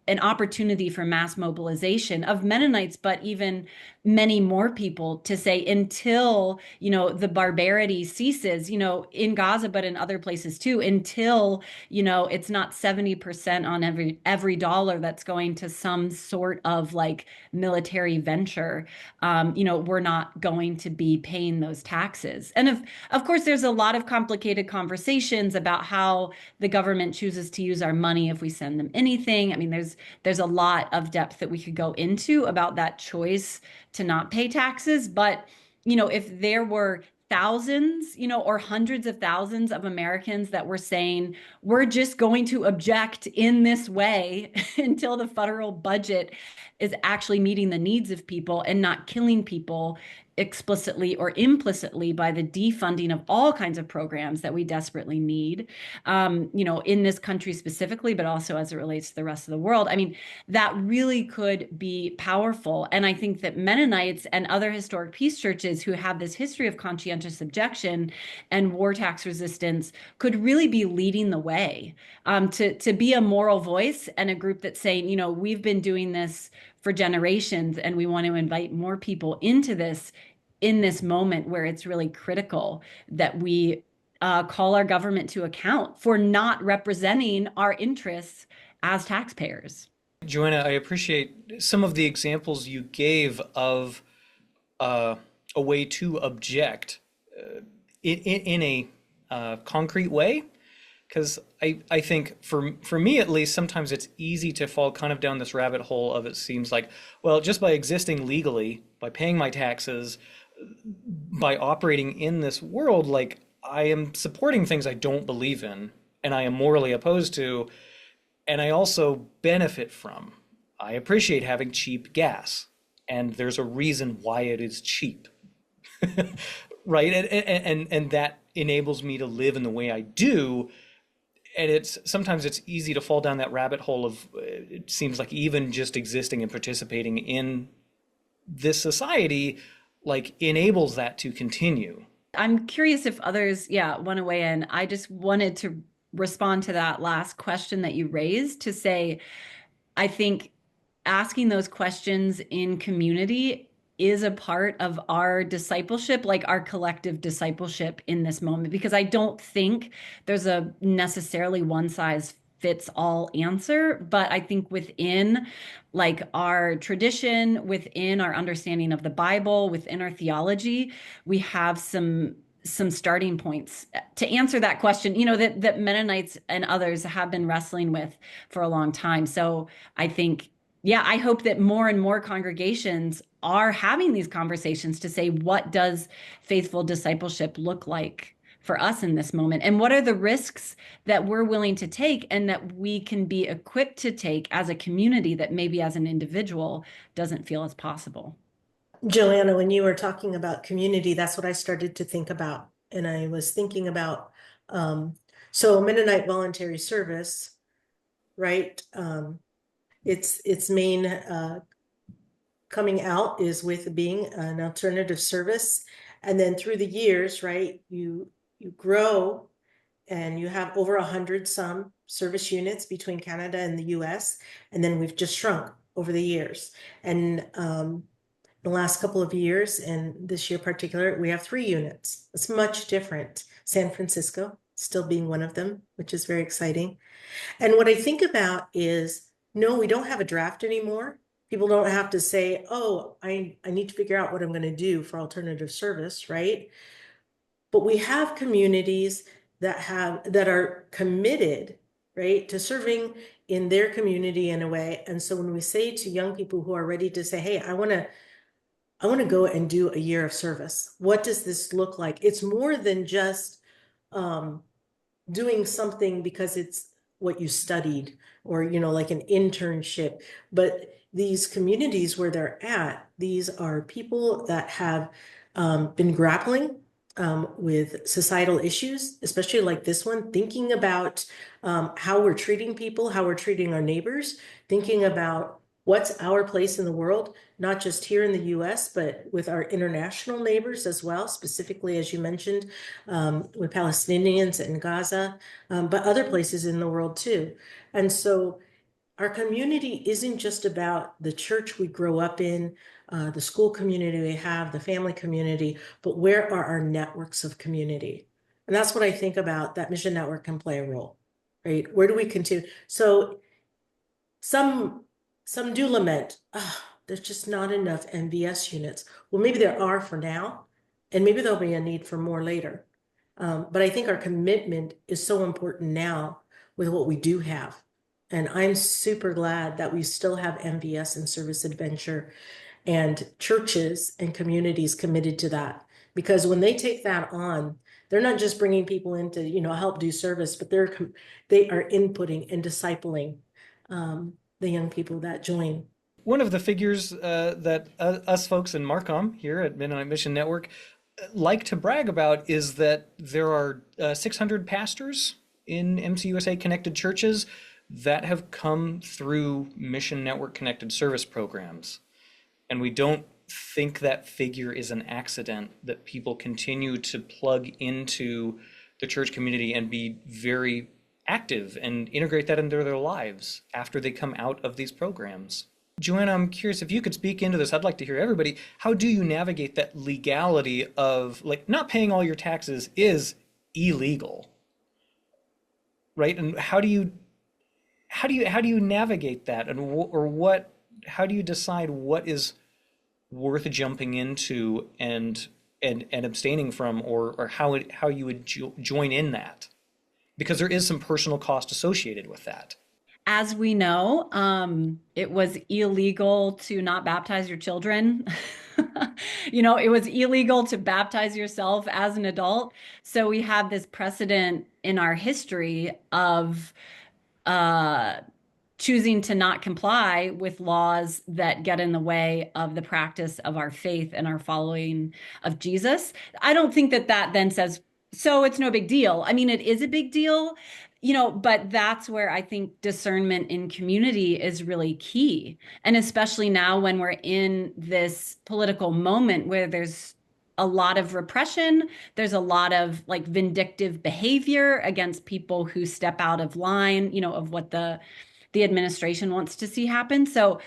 an opportunity for mass mobilization of Mennonites, but even many more people to say until, the barbarity ceases, in Gaza, but in other places too, until, it's not 70% on every dollar that's going to some sort of like military venture. We're not going to be paying those taxes. And of course, there's a lot of complicated conversations about how the government chooses to use our money if we send them anything. I mean, there's a lot of depth that we could go into about that choice to not pay taxes. But, if there were thousands, or hundreds of thousands of Americans that were saying, we're just going to object in this way until the federal budget is actually meeting the needs of people and not killing people explicitly or implicitly by the defunding of all kinds of programs that we desperately need, in this country specifically, but also as it relates to the rest of the world. I mean, that really could be powerful. And I think that Mennonites and other historic peace churches who have this history of conscientious objection and war tax resistance could really be leading the way, to be a moral voice and a group that's saying, we've been doing this for generations, and we want to invite more people into this in this moment where it's really critical that we call our government to account for not representing our interests as taxpayers. Joanna, I appreciate some of the examples you gave of a way to object in a concrete way. Because I think for me at least, sometimes it's easy to fall kind of down this rabbit hole of, it seems like, well, just by existing legally, by paying my taxes, by operating in this world, like I am supporting things I don't believe in and I am morally opposed to, and I also benefit from. I appreciate having cheap gas, and there's a reason why it is cheap, right? And that enables me to live in the way I do. And sometimes it's easy to fall down that rabbit hole of, it seems like even just existing and participating in this society, like, enables that to continue. I'm curious if others, want to weigh in. I just wanted to respond to that last question that you raised to say, I think asking those questions in community is a part of our discipleship, like our collective discipleship in this moment, because I don't think there's a necessarily one size fits all answer, but I think within like our tradition, within our understanding of the Bible, within our theology, we have some starting points to answer that question, that Mennonites and others have been wrestling with for a long time. So I think, I hope that more and more congregations are having these conversations to say, what does faithful discipleship look like for us in this moment? And what are the risks that we're willing to take and that we can be equipped to take as a community that maybe as an individual doesn't feel as possible? Joanna, when you were talking about community, that's what I started to think about. And I was thinking about, so Mennonite voluntary service, right? Its main coming out is with being an alternative service. And then through the years, right, you grow and you have over 100 some service units between Canada and the US. And then we've just shrunk over the years. And the last couple of years, and this year in particular, we have 3 units. It's much different. San Francisco still being one of them, which is very exciting. And what I think about is, no, we don't have a draft anymore. People don't have to say, oh, I need to figure out what I'm going to do for alternative service, right? But we have communities that are committed, right, to serving in their community in a way. And so when we say to young people who are ready to say, hey, I want to go and do a year of service, what does this look like? It's more than just doing something because it's what you studied or, like an internship. But these communities where they're at, these are people that have been grappling with societal issues, especially like this one, thinking about how we're treating people, how we're treating our neighbors, thinking about what's our place in the world, not just here in the US, but with our international neighbors as well, specifically, as you mentioned, with Palestinians in Gaza, but other places in the world too. And so our community isn't just about the church we grow up in, the school community we have, the family community, but where are our networks of community? And that's what I think about, that mission network can play a role, right? Where do we continue? So some do lament, there's just not enough MVS units. Well, maybe there are for now, and maybe there'll be a need for more later. But I think our commitment is so important now with what we do have. And I'm super glad that we still have MVS and Service Adventure and churches and communities committed to that. Because when they take that on, they're not just bringing people in to, help do service, but they are inputting and discipling the young people that join. One of the figures that us folks in Markham here at Mennonite Mission Network like to brag about is that there are 600 pastors in MCUSA connected churches that have come through Mission Network connected service programs. And we don't think that figure is an accident, that people continue to plug into the church community and be very active and integrate that into their lives after they come out of these programs. Joanna, I'm curious if you could speak into this. I'd like to hear everybody. How do you navigate that legality of, like, not paying all your taxes is illegal, right? And how do you navigate that, and how do you decide what is worth jumping into and abstaining from, or how you would join in that? Because there is some personal cost associated with that. As we know, it was illegal to not baptize your children. It was illegal to baptize yourself as an adult. So we have this precedent in our history of choosing to not comply with laws that get in the way of the practice of our faith and our following of Jesus. I don't think that then says, so it's no big deal. I mean, it is a big deal, but that's where I think discernment in community is really key. And especially now when we're in this political moment where there's a lot of repression, there's a lot of like vindictive behavior against people who step out of line, of what the administration wants to see happen. So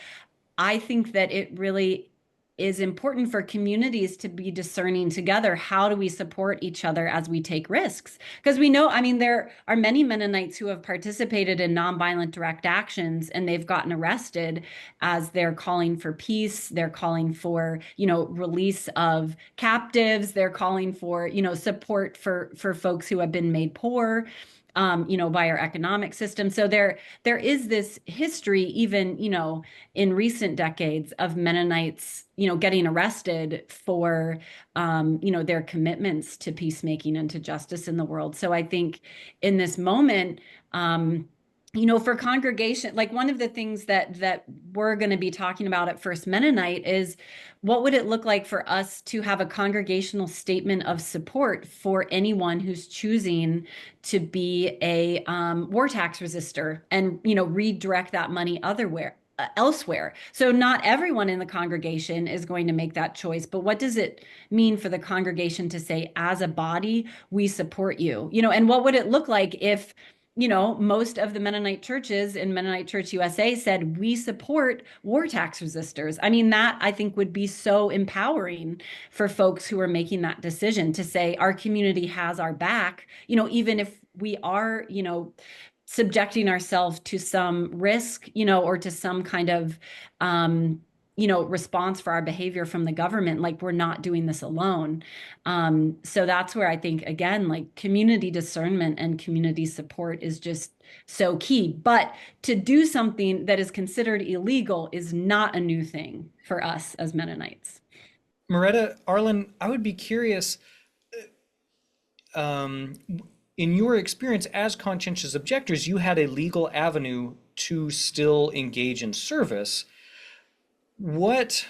I think that it really is important for communities to be discerning together. How do we support each other as we take risks? Because we know, there are many Mennonites who have participated in nonviolent direct actions, and they've gotten arrested as they're calling for peace. They're calling for, release of captives. They're calling for, support for folks who have been made poor, by our economic system. So there is this history, even, in recent decades, of Mennonites, getting arrested for, their commitments to peacemaking and to justice in the world. So I think in this moment, for congregation, like one of the things that we're going to be talking about at First Mennonite is, what would it look like for us to have a congregational statement of support for anyone who's choosing to be a war tax resistor and, redirect that money elsewhere. So not everyone in the congregation is going to make that choice, but what does it mean for the congregation to say, as a body, we support you? And what would it look like if most of the Mennonite churches in Mennonite Church USA said, we support war tax resistors? That I think would be so empowering for folks who are making that decision to say, our community has our back, even if we are, subjecting ourselves to some risk, or to some kind of, response for our behavior from the government, like we're not doing this alone. So that's where I think, again, like community discernment and community support is just so key. But to do something that is considered illegal is not a new thing for us as Mennonites. Maretta, Arlin, I would be curious, in your experience as conscientious objectors, you had a legal avenue to still engage in service. But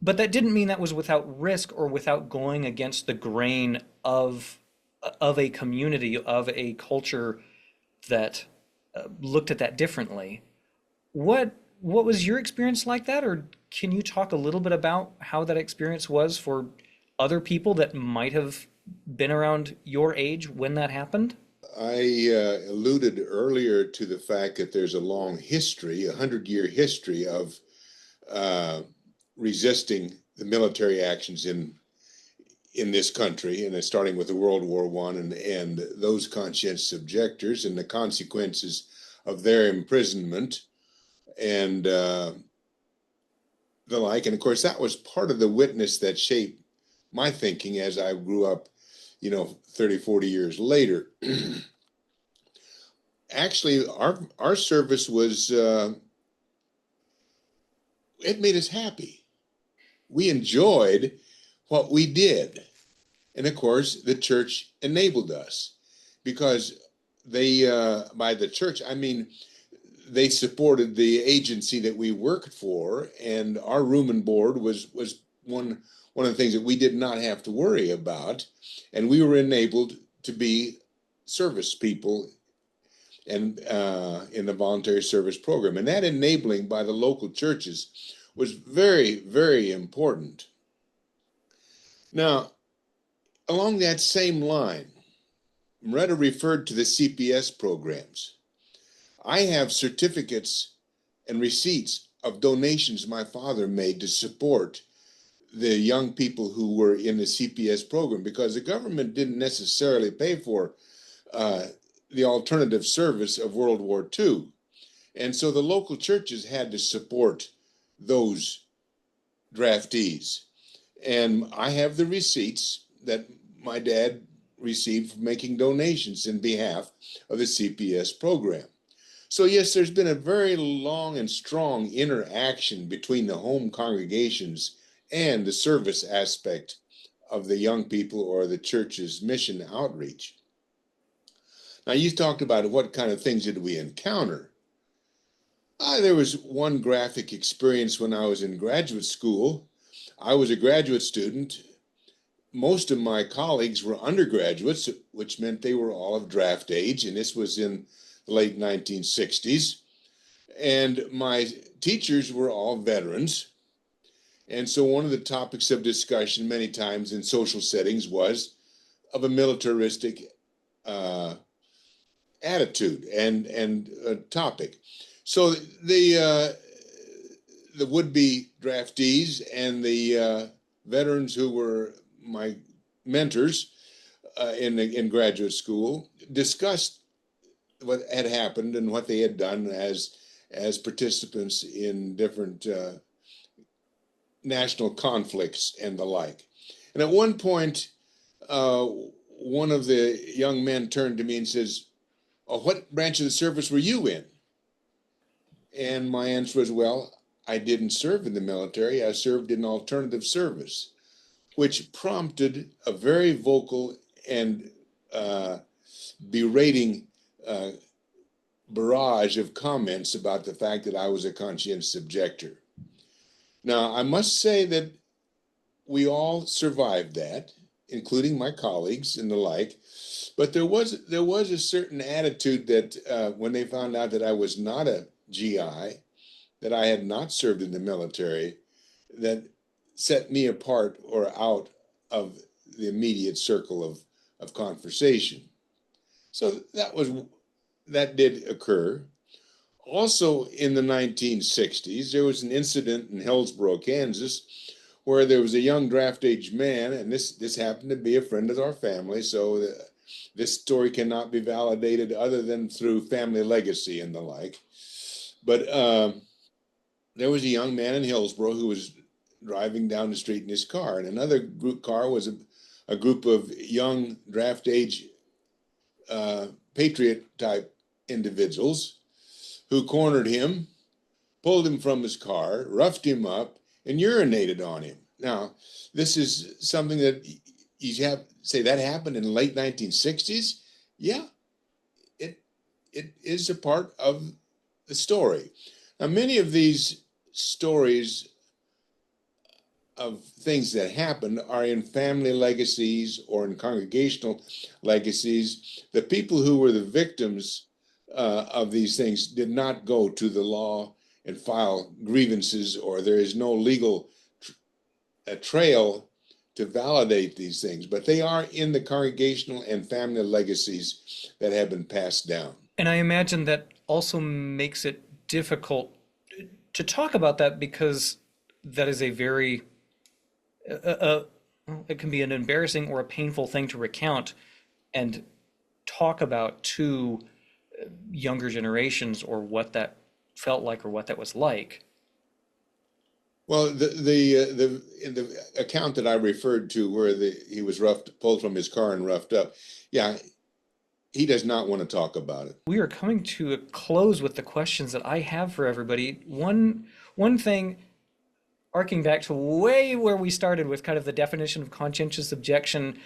that didn't mean that was without risk or without going against the grain of a community, of a culture that looked at that differently. What was your experience like that? Or can you talk a little bit about how that experience was for other people that might have been around your age when that happened? I alluded earlier to the fact that there's a long history, 100-year history of resisting the military actions in this country, and starting with the World War I and those conscientious objectors and the consequences of their imprisonment and the like. And of course, that was part of the witness that shaped my thinking as I grew up, 30, 40 years later. Actually, our service was, it made us happy. We enjoyed what we did. And of course, the church enabled us, because they, by the church, I mean, they supported the agency that we worked for, and our room and board was one of the things that we did not have to worry about, and we were enabled to be service people and in the voluntary service program. And that enabling by the local churches was very, very important. Now, along that same line, Maretta referred to the CPS programs. I have certificates and receipts of donations my father made to support the young people who were in the CPS program, because the government didn't necessarily pay for the alternative service of World War II. And so the local churches had to support those draftees. And I have the receipts that my dad received for making donations in behalf of the CPS program. So yes, there's been a very long and strong interaction between the home congregations and the service aspect of the young people or the church's mission outreach. Now, you talked about what kind of things did we encounter. There was one graphic experience when I was in graduate school. I was a graduate student. Most of my colleagues were undergraduates, which meant they were all of draft age, and this was in the late 1960s. And my teachers were all veterans. And so one of the topics of discussion many times in social settings was of a militaristic attitude and topic. So the would-be draftees and the veterans who were my mentors in graduate school discussed what had happened and what they had done as participants in different national conflicts and the like. And at one point, one of the young men turned to me and says, "Oh, what branch of the service were you in?" And my answer was, "Well, I didn't serve in the military. I served in alternative service," which prompted a very vocal and berating barrage of comments about the fact that I was a conscientious objector. Now, I must say that we all survived that, including my colleagues and the like. But there was a certain attitude that when they found out that I was not a GI, that I had not served in the military, that set me apart or out of the immediate circle of conversation. So that did occur. Also in the 1960s, there was an incident in Hillsborough, Kansas, where there was a young draft age man, and this happened to be a friend of our family, so this story cannot be validated other than through family legacy and the like. But there was a young man in Hillsborough who was driving down the street in his car, and another car was a group of young draft age patriot type individuals who cornered him, pulled him from his car, roughed him up, and urinated on him. Now, this is something that you have say that happened in the late 1960s. Yeah, it is a part of the story. Now, many of these stories of things that happened are in family legacies or in congregational legacies. The people who were the victims of these things did not go to the law and file grievances, or there is no legal trail to validate these things, but they are in the congregational and family legacies that have been passed down. And I imagine that also makes it difficult to talk about that, because that is a very, it can be an embarrassing or a painful thing to recount and talk about to younger generations, or what that felt like or what that was like. Well, in the account that I referred to, where he was pulled from his car and roughed up, yeah, he does not want to talk about it. We are coming to a close with the questions that I have for everybody. One thing, arcing back to way where we started with kind of the definition of conscientious objection,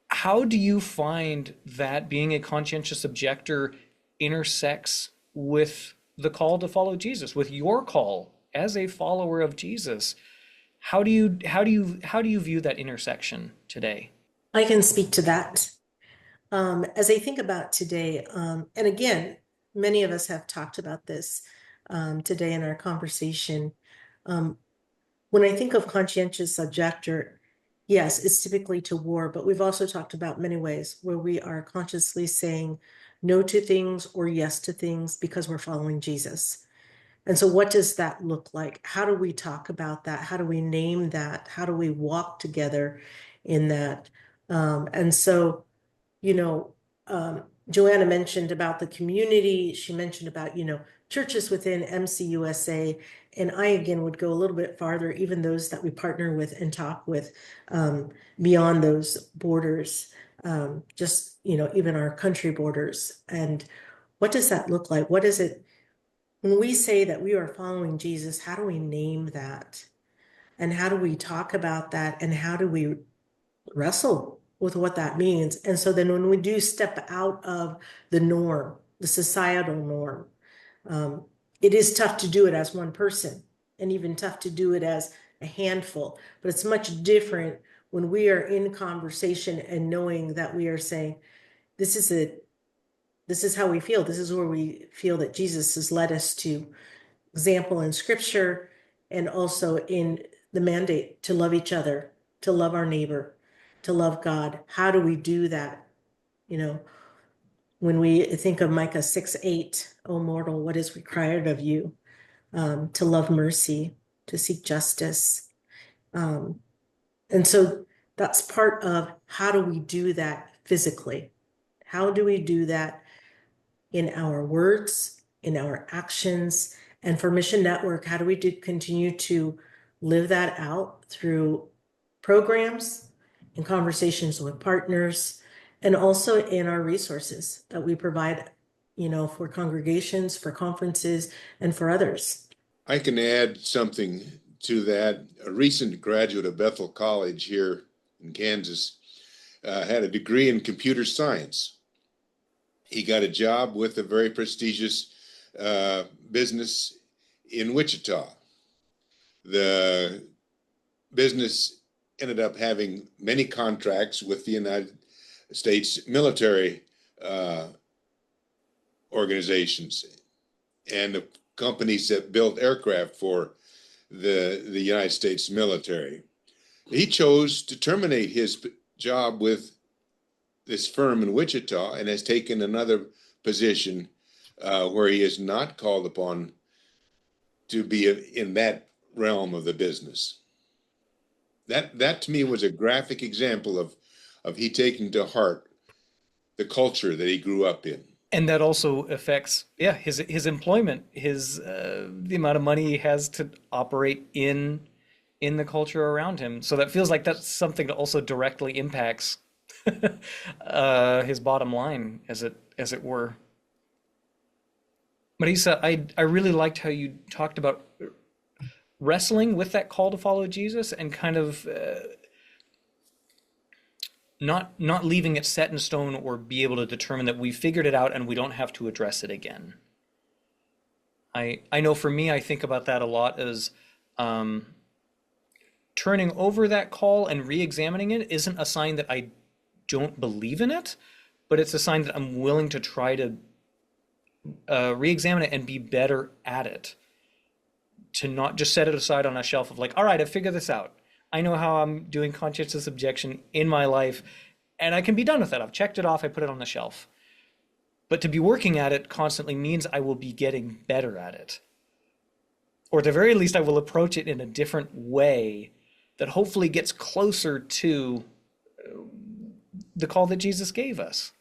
how do you find that being a conscientious objector intersects with the call to follow Jesus, with your call as a follower of Jesus? How do you view that intersection today? I can speak to that. As I think about today, and again, many of us have talked about this today in our conversation. When I think of conscientious objector, yes, it's typically to war, but we've also talked about many ways where we are consciously saying no to things or yes to things because we're following Jesus. And so what does that look like? How do we talk about that? How do we name that? How do we walk together in that? And so, you know, Joanna mentioned about the community. She mentioned about, churches within MCUSA. And I, again, would go a little bit farther, even those that we partner with and talk with beyond those borders, just, even our country borders. And what does that look like? What is it? When we say that we are following Jesus, how do we name that? And how do we talk about that? And how do we wrestle with what that means? And so then when we do step out of the norm, the societal norm, it is tough to do it as one person, and even tough to do it as a handful, but it's much different when we are in conversation and knowing that we are saying, this is how we feel. This is where we feel that Jesus has led us to. Example in scripture, and also in the mandate to love each other, to love our neighbor, to love God. How do we do that? When we think of Micah 6:8, O mortal, what is required of you? To love mercy, to seek justice. And so that's part of how do we do that physically? How do we do that in our words, in our actions? And for Mission Network, how do we continue to live that out through programs and conversations with partners, and also in our resources that we provide, for congregations, for conferences, and for others? I can add something to that. A recent graduate of Bethel College here in Kansas had a degree in computer science. He got a job with a very prestigious business in Wichita. The business ended up having many contracts with the United States military organizations and the companies that built aircraft for the United States military. He chose to terminate his job with this firm in Wichita and has taken another position where he is not called upon to be in that realm of the business. That to me was a graphic example of he taking to heart the culture that he grew up in. And that also affects, his employment, the amount of money he has to operate in the culture around him. So that feels like that's something that also directly impacts his bottom line, as it were. Marisa, I really liked how you talked about wrestling with that call to follow Jesus and kind of not leaving it set in stone, or be able to determine that we figured it out and we don't have to address it again. I know for me, I think about that a lot as turning over that call and re-examining it isn't a sign that I don't believe in it, but it's a sign that I'm willing to try to re-examine it and be better at it. To not just set it aside on a shelf of like, all right, I figured this out. I know how I'm doing conscientious objection in my life, and I can be done with it. I've checked it off, I put it on the shelf. But to be working at it constantly means I will be getting better at it. Or at the very least, I will approach it in a different way that hopefully gets closer to the call that Jesus gave us.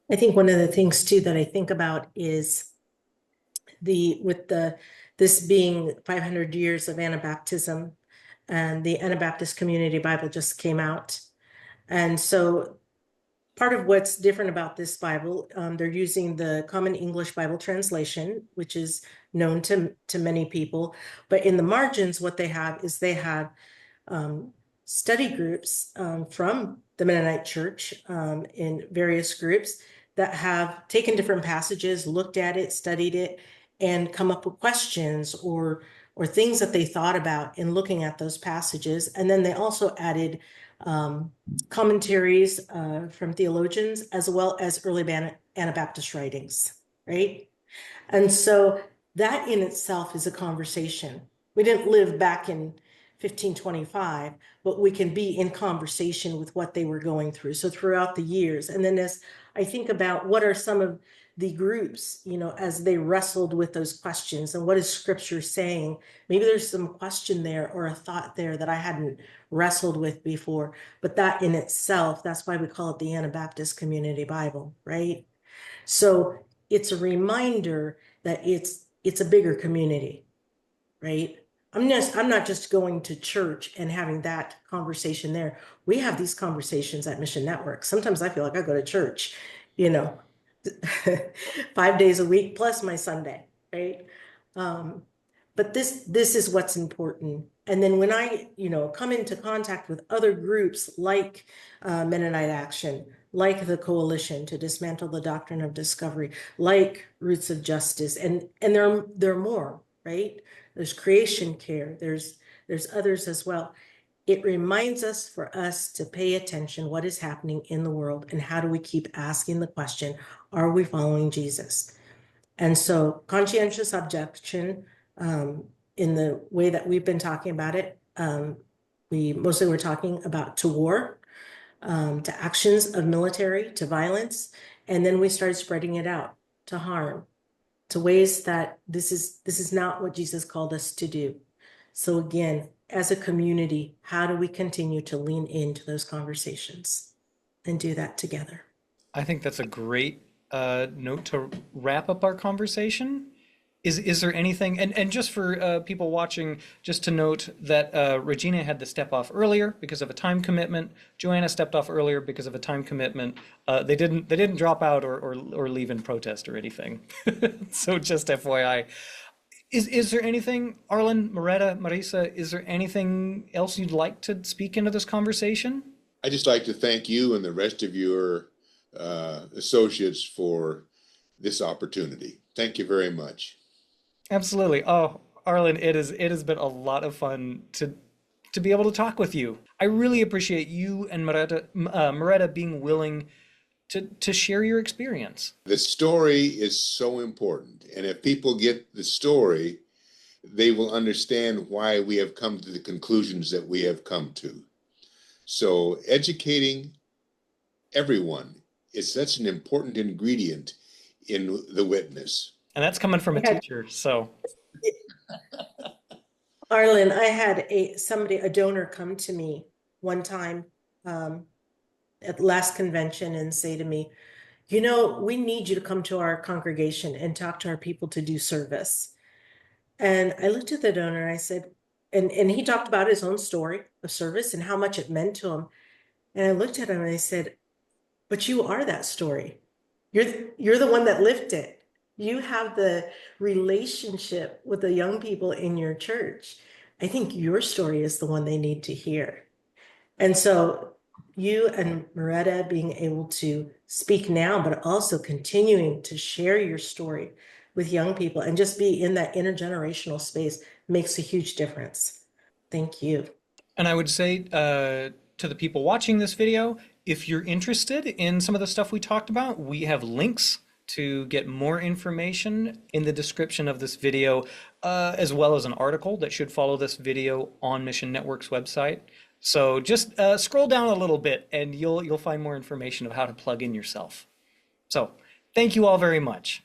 I think one of the things too that I think about is this being 500 years of Anabaptism, and the Anabaptist Community Bible just came out. And so part of what's different about this Bible, they're using the Common English Bible Translation, which is known to many people. But in the margins, what they have is they have study groups from the Mennonite Church in various groups that have taken different passages, looked at it, studied it, and come up with questions or things that they thought about in looking at those passages. And then they also added commentaries from theologians as well as early Anabaptist writings, right? And so that in itself is a conversation. We didn't live back in 1525, but we can be in conversation with what they were going through. So throughout the years, and then as I think about what are some of the groups, as they wrestled with those questions and what is scripture saying, maybe there's some question there or a thought there that I hadn't wrestled with before, but that in itself, that's why we call it the Anabaptist Community Bible, right? So it's a reminder that it's a bigger community, right? I'm not just going to church and having that conversation there. We have these conversations at Mission Network. Sometimes I feel like I go to church, 5 days a week plus my Sunday, right? But this is what's important. And then when I, come into contact with other groups like Mennonite Action, like the Coalition to Dismantle the Doctrine of Discovery, like Roots of Justice, and there are more, right? There's Creation Care, there's others as well. It reminds us for us to pay attention what is happening in the world and how do we keep asking the question, are we following Jesus? And so conscientious objection, in the way that we've been talking about it, we mostly were talking about to war, to actions of military, to violence, and then we started spreading it out to harm, to ways that this is not what Jesus called us to do. So again, as a community, how do we continue to lean into those conversations and do that together? I think that's a great note to wrap up our conversation. Is there anything, and just for people watching, just to note that Regina had to step off earlier because of a time commitment. Joanna stepped off earlier because of a time commitment. They didn't drop out or leave in protest or anything. So just FYI. Is there anything, Arlin, Maretta, Marisa, is there anything else you'd like to speak into this conversation? I'd just like to thank you and the rest of your associates for this opportunity. Thank you very much. Absolutely. Oh, Arlin, it has been a lot of fun to be able to talk with you. I really appreciate you and Maretta being willing to share your experience. The story is so important. And if people get the story, they will understand why we have come to the conclusions that we have come to. So educating everyone is such an important ingredient in the witness. And that's coming from a teacher, so. Arlin, I had a donor come to me one time at the last convention and say to me, we need you to come to our congregation and talk to our people to do service. And I looked at the donor and I said, and he talked about his own story of service and how much it meant to him. And I looked at him and I said, but you are that story. You're the one that lived it. You have the relationship with the young people in your church. I think your story is the one they need to hear. And so you and Maretta being able to speak now, but also continuing to share your story with young people and just be in that intergenerational space makes a huge difference. Thank you. And I would say to the people watching this video, if you're interested in some of the stuff we talked about, we have links to get more information in the description of this video, as well as an article that should follow this video on Mission Network's website. So just scroll down a little bit and you'll find more information of how to plug in yourself. So thank you all very much.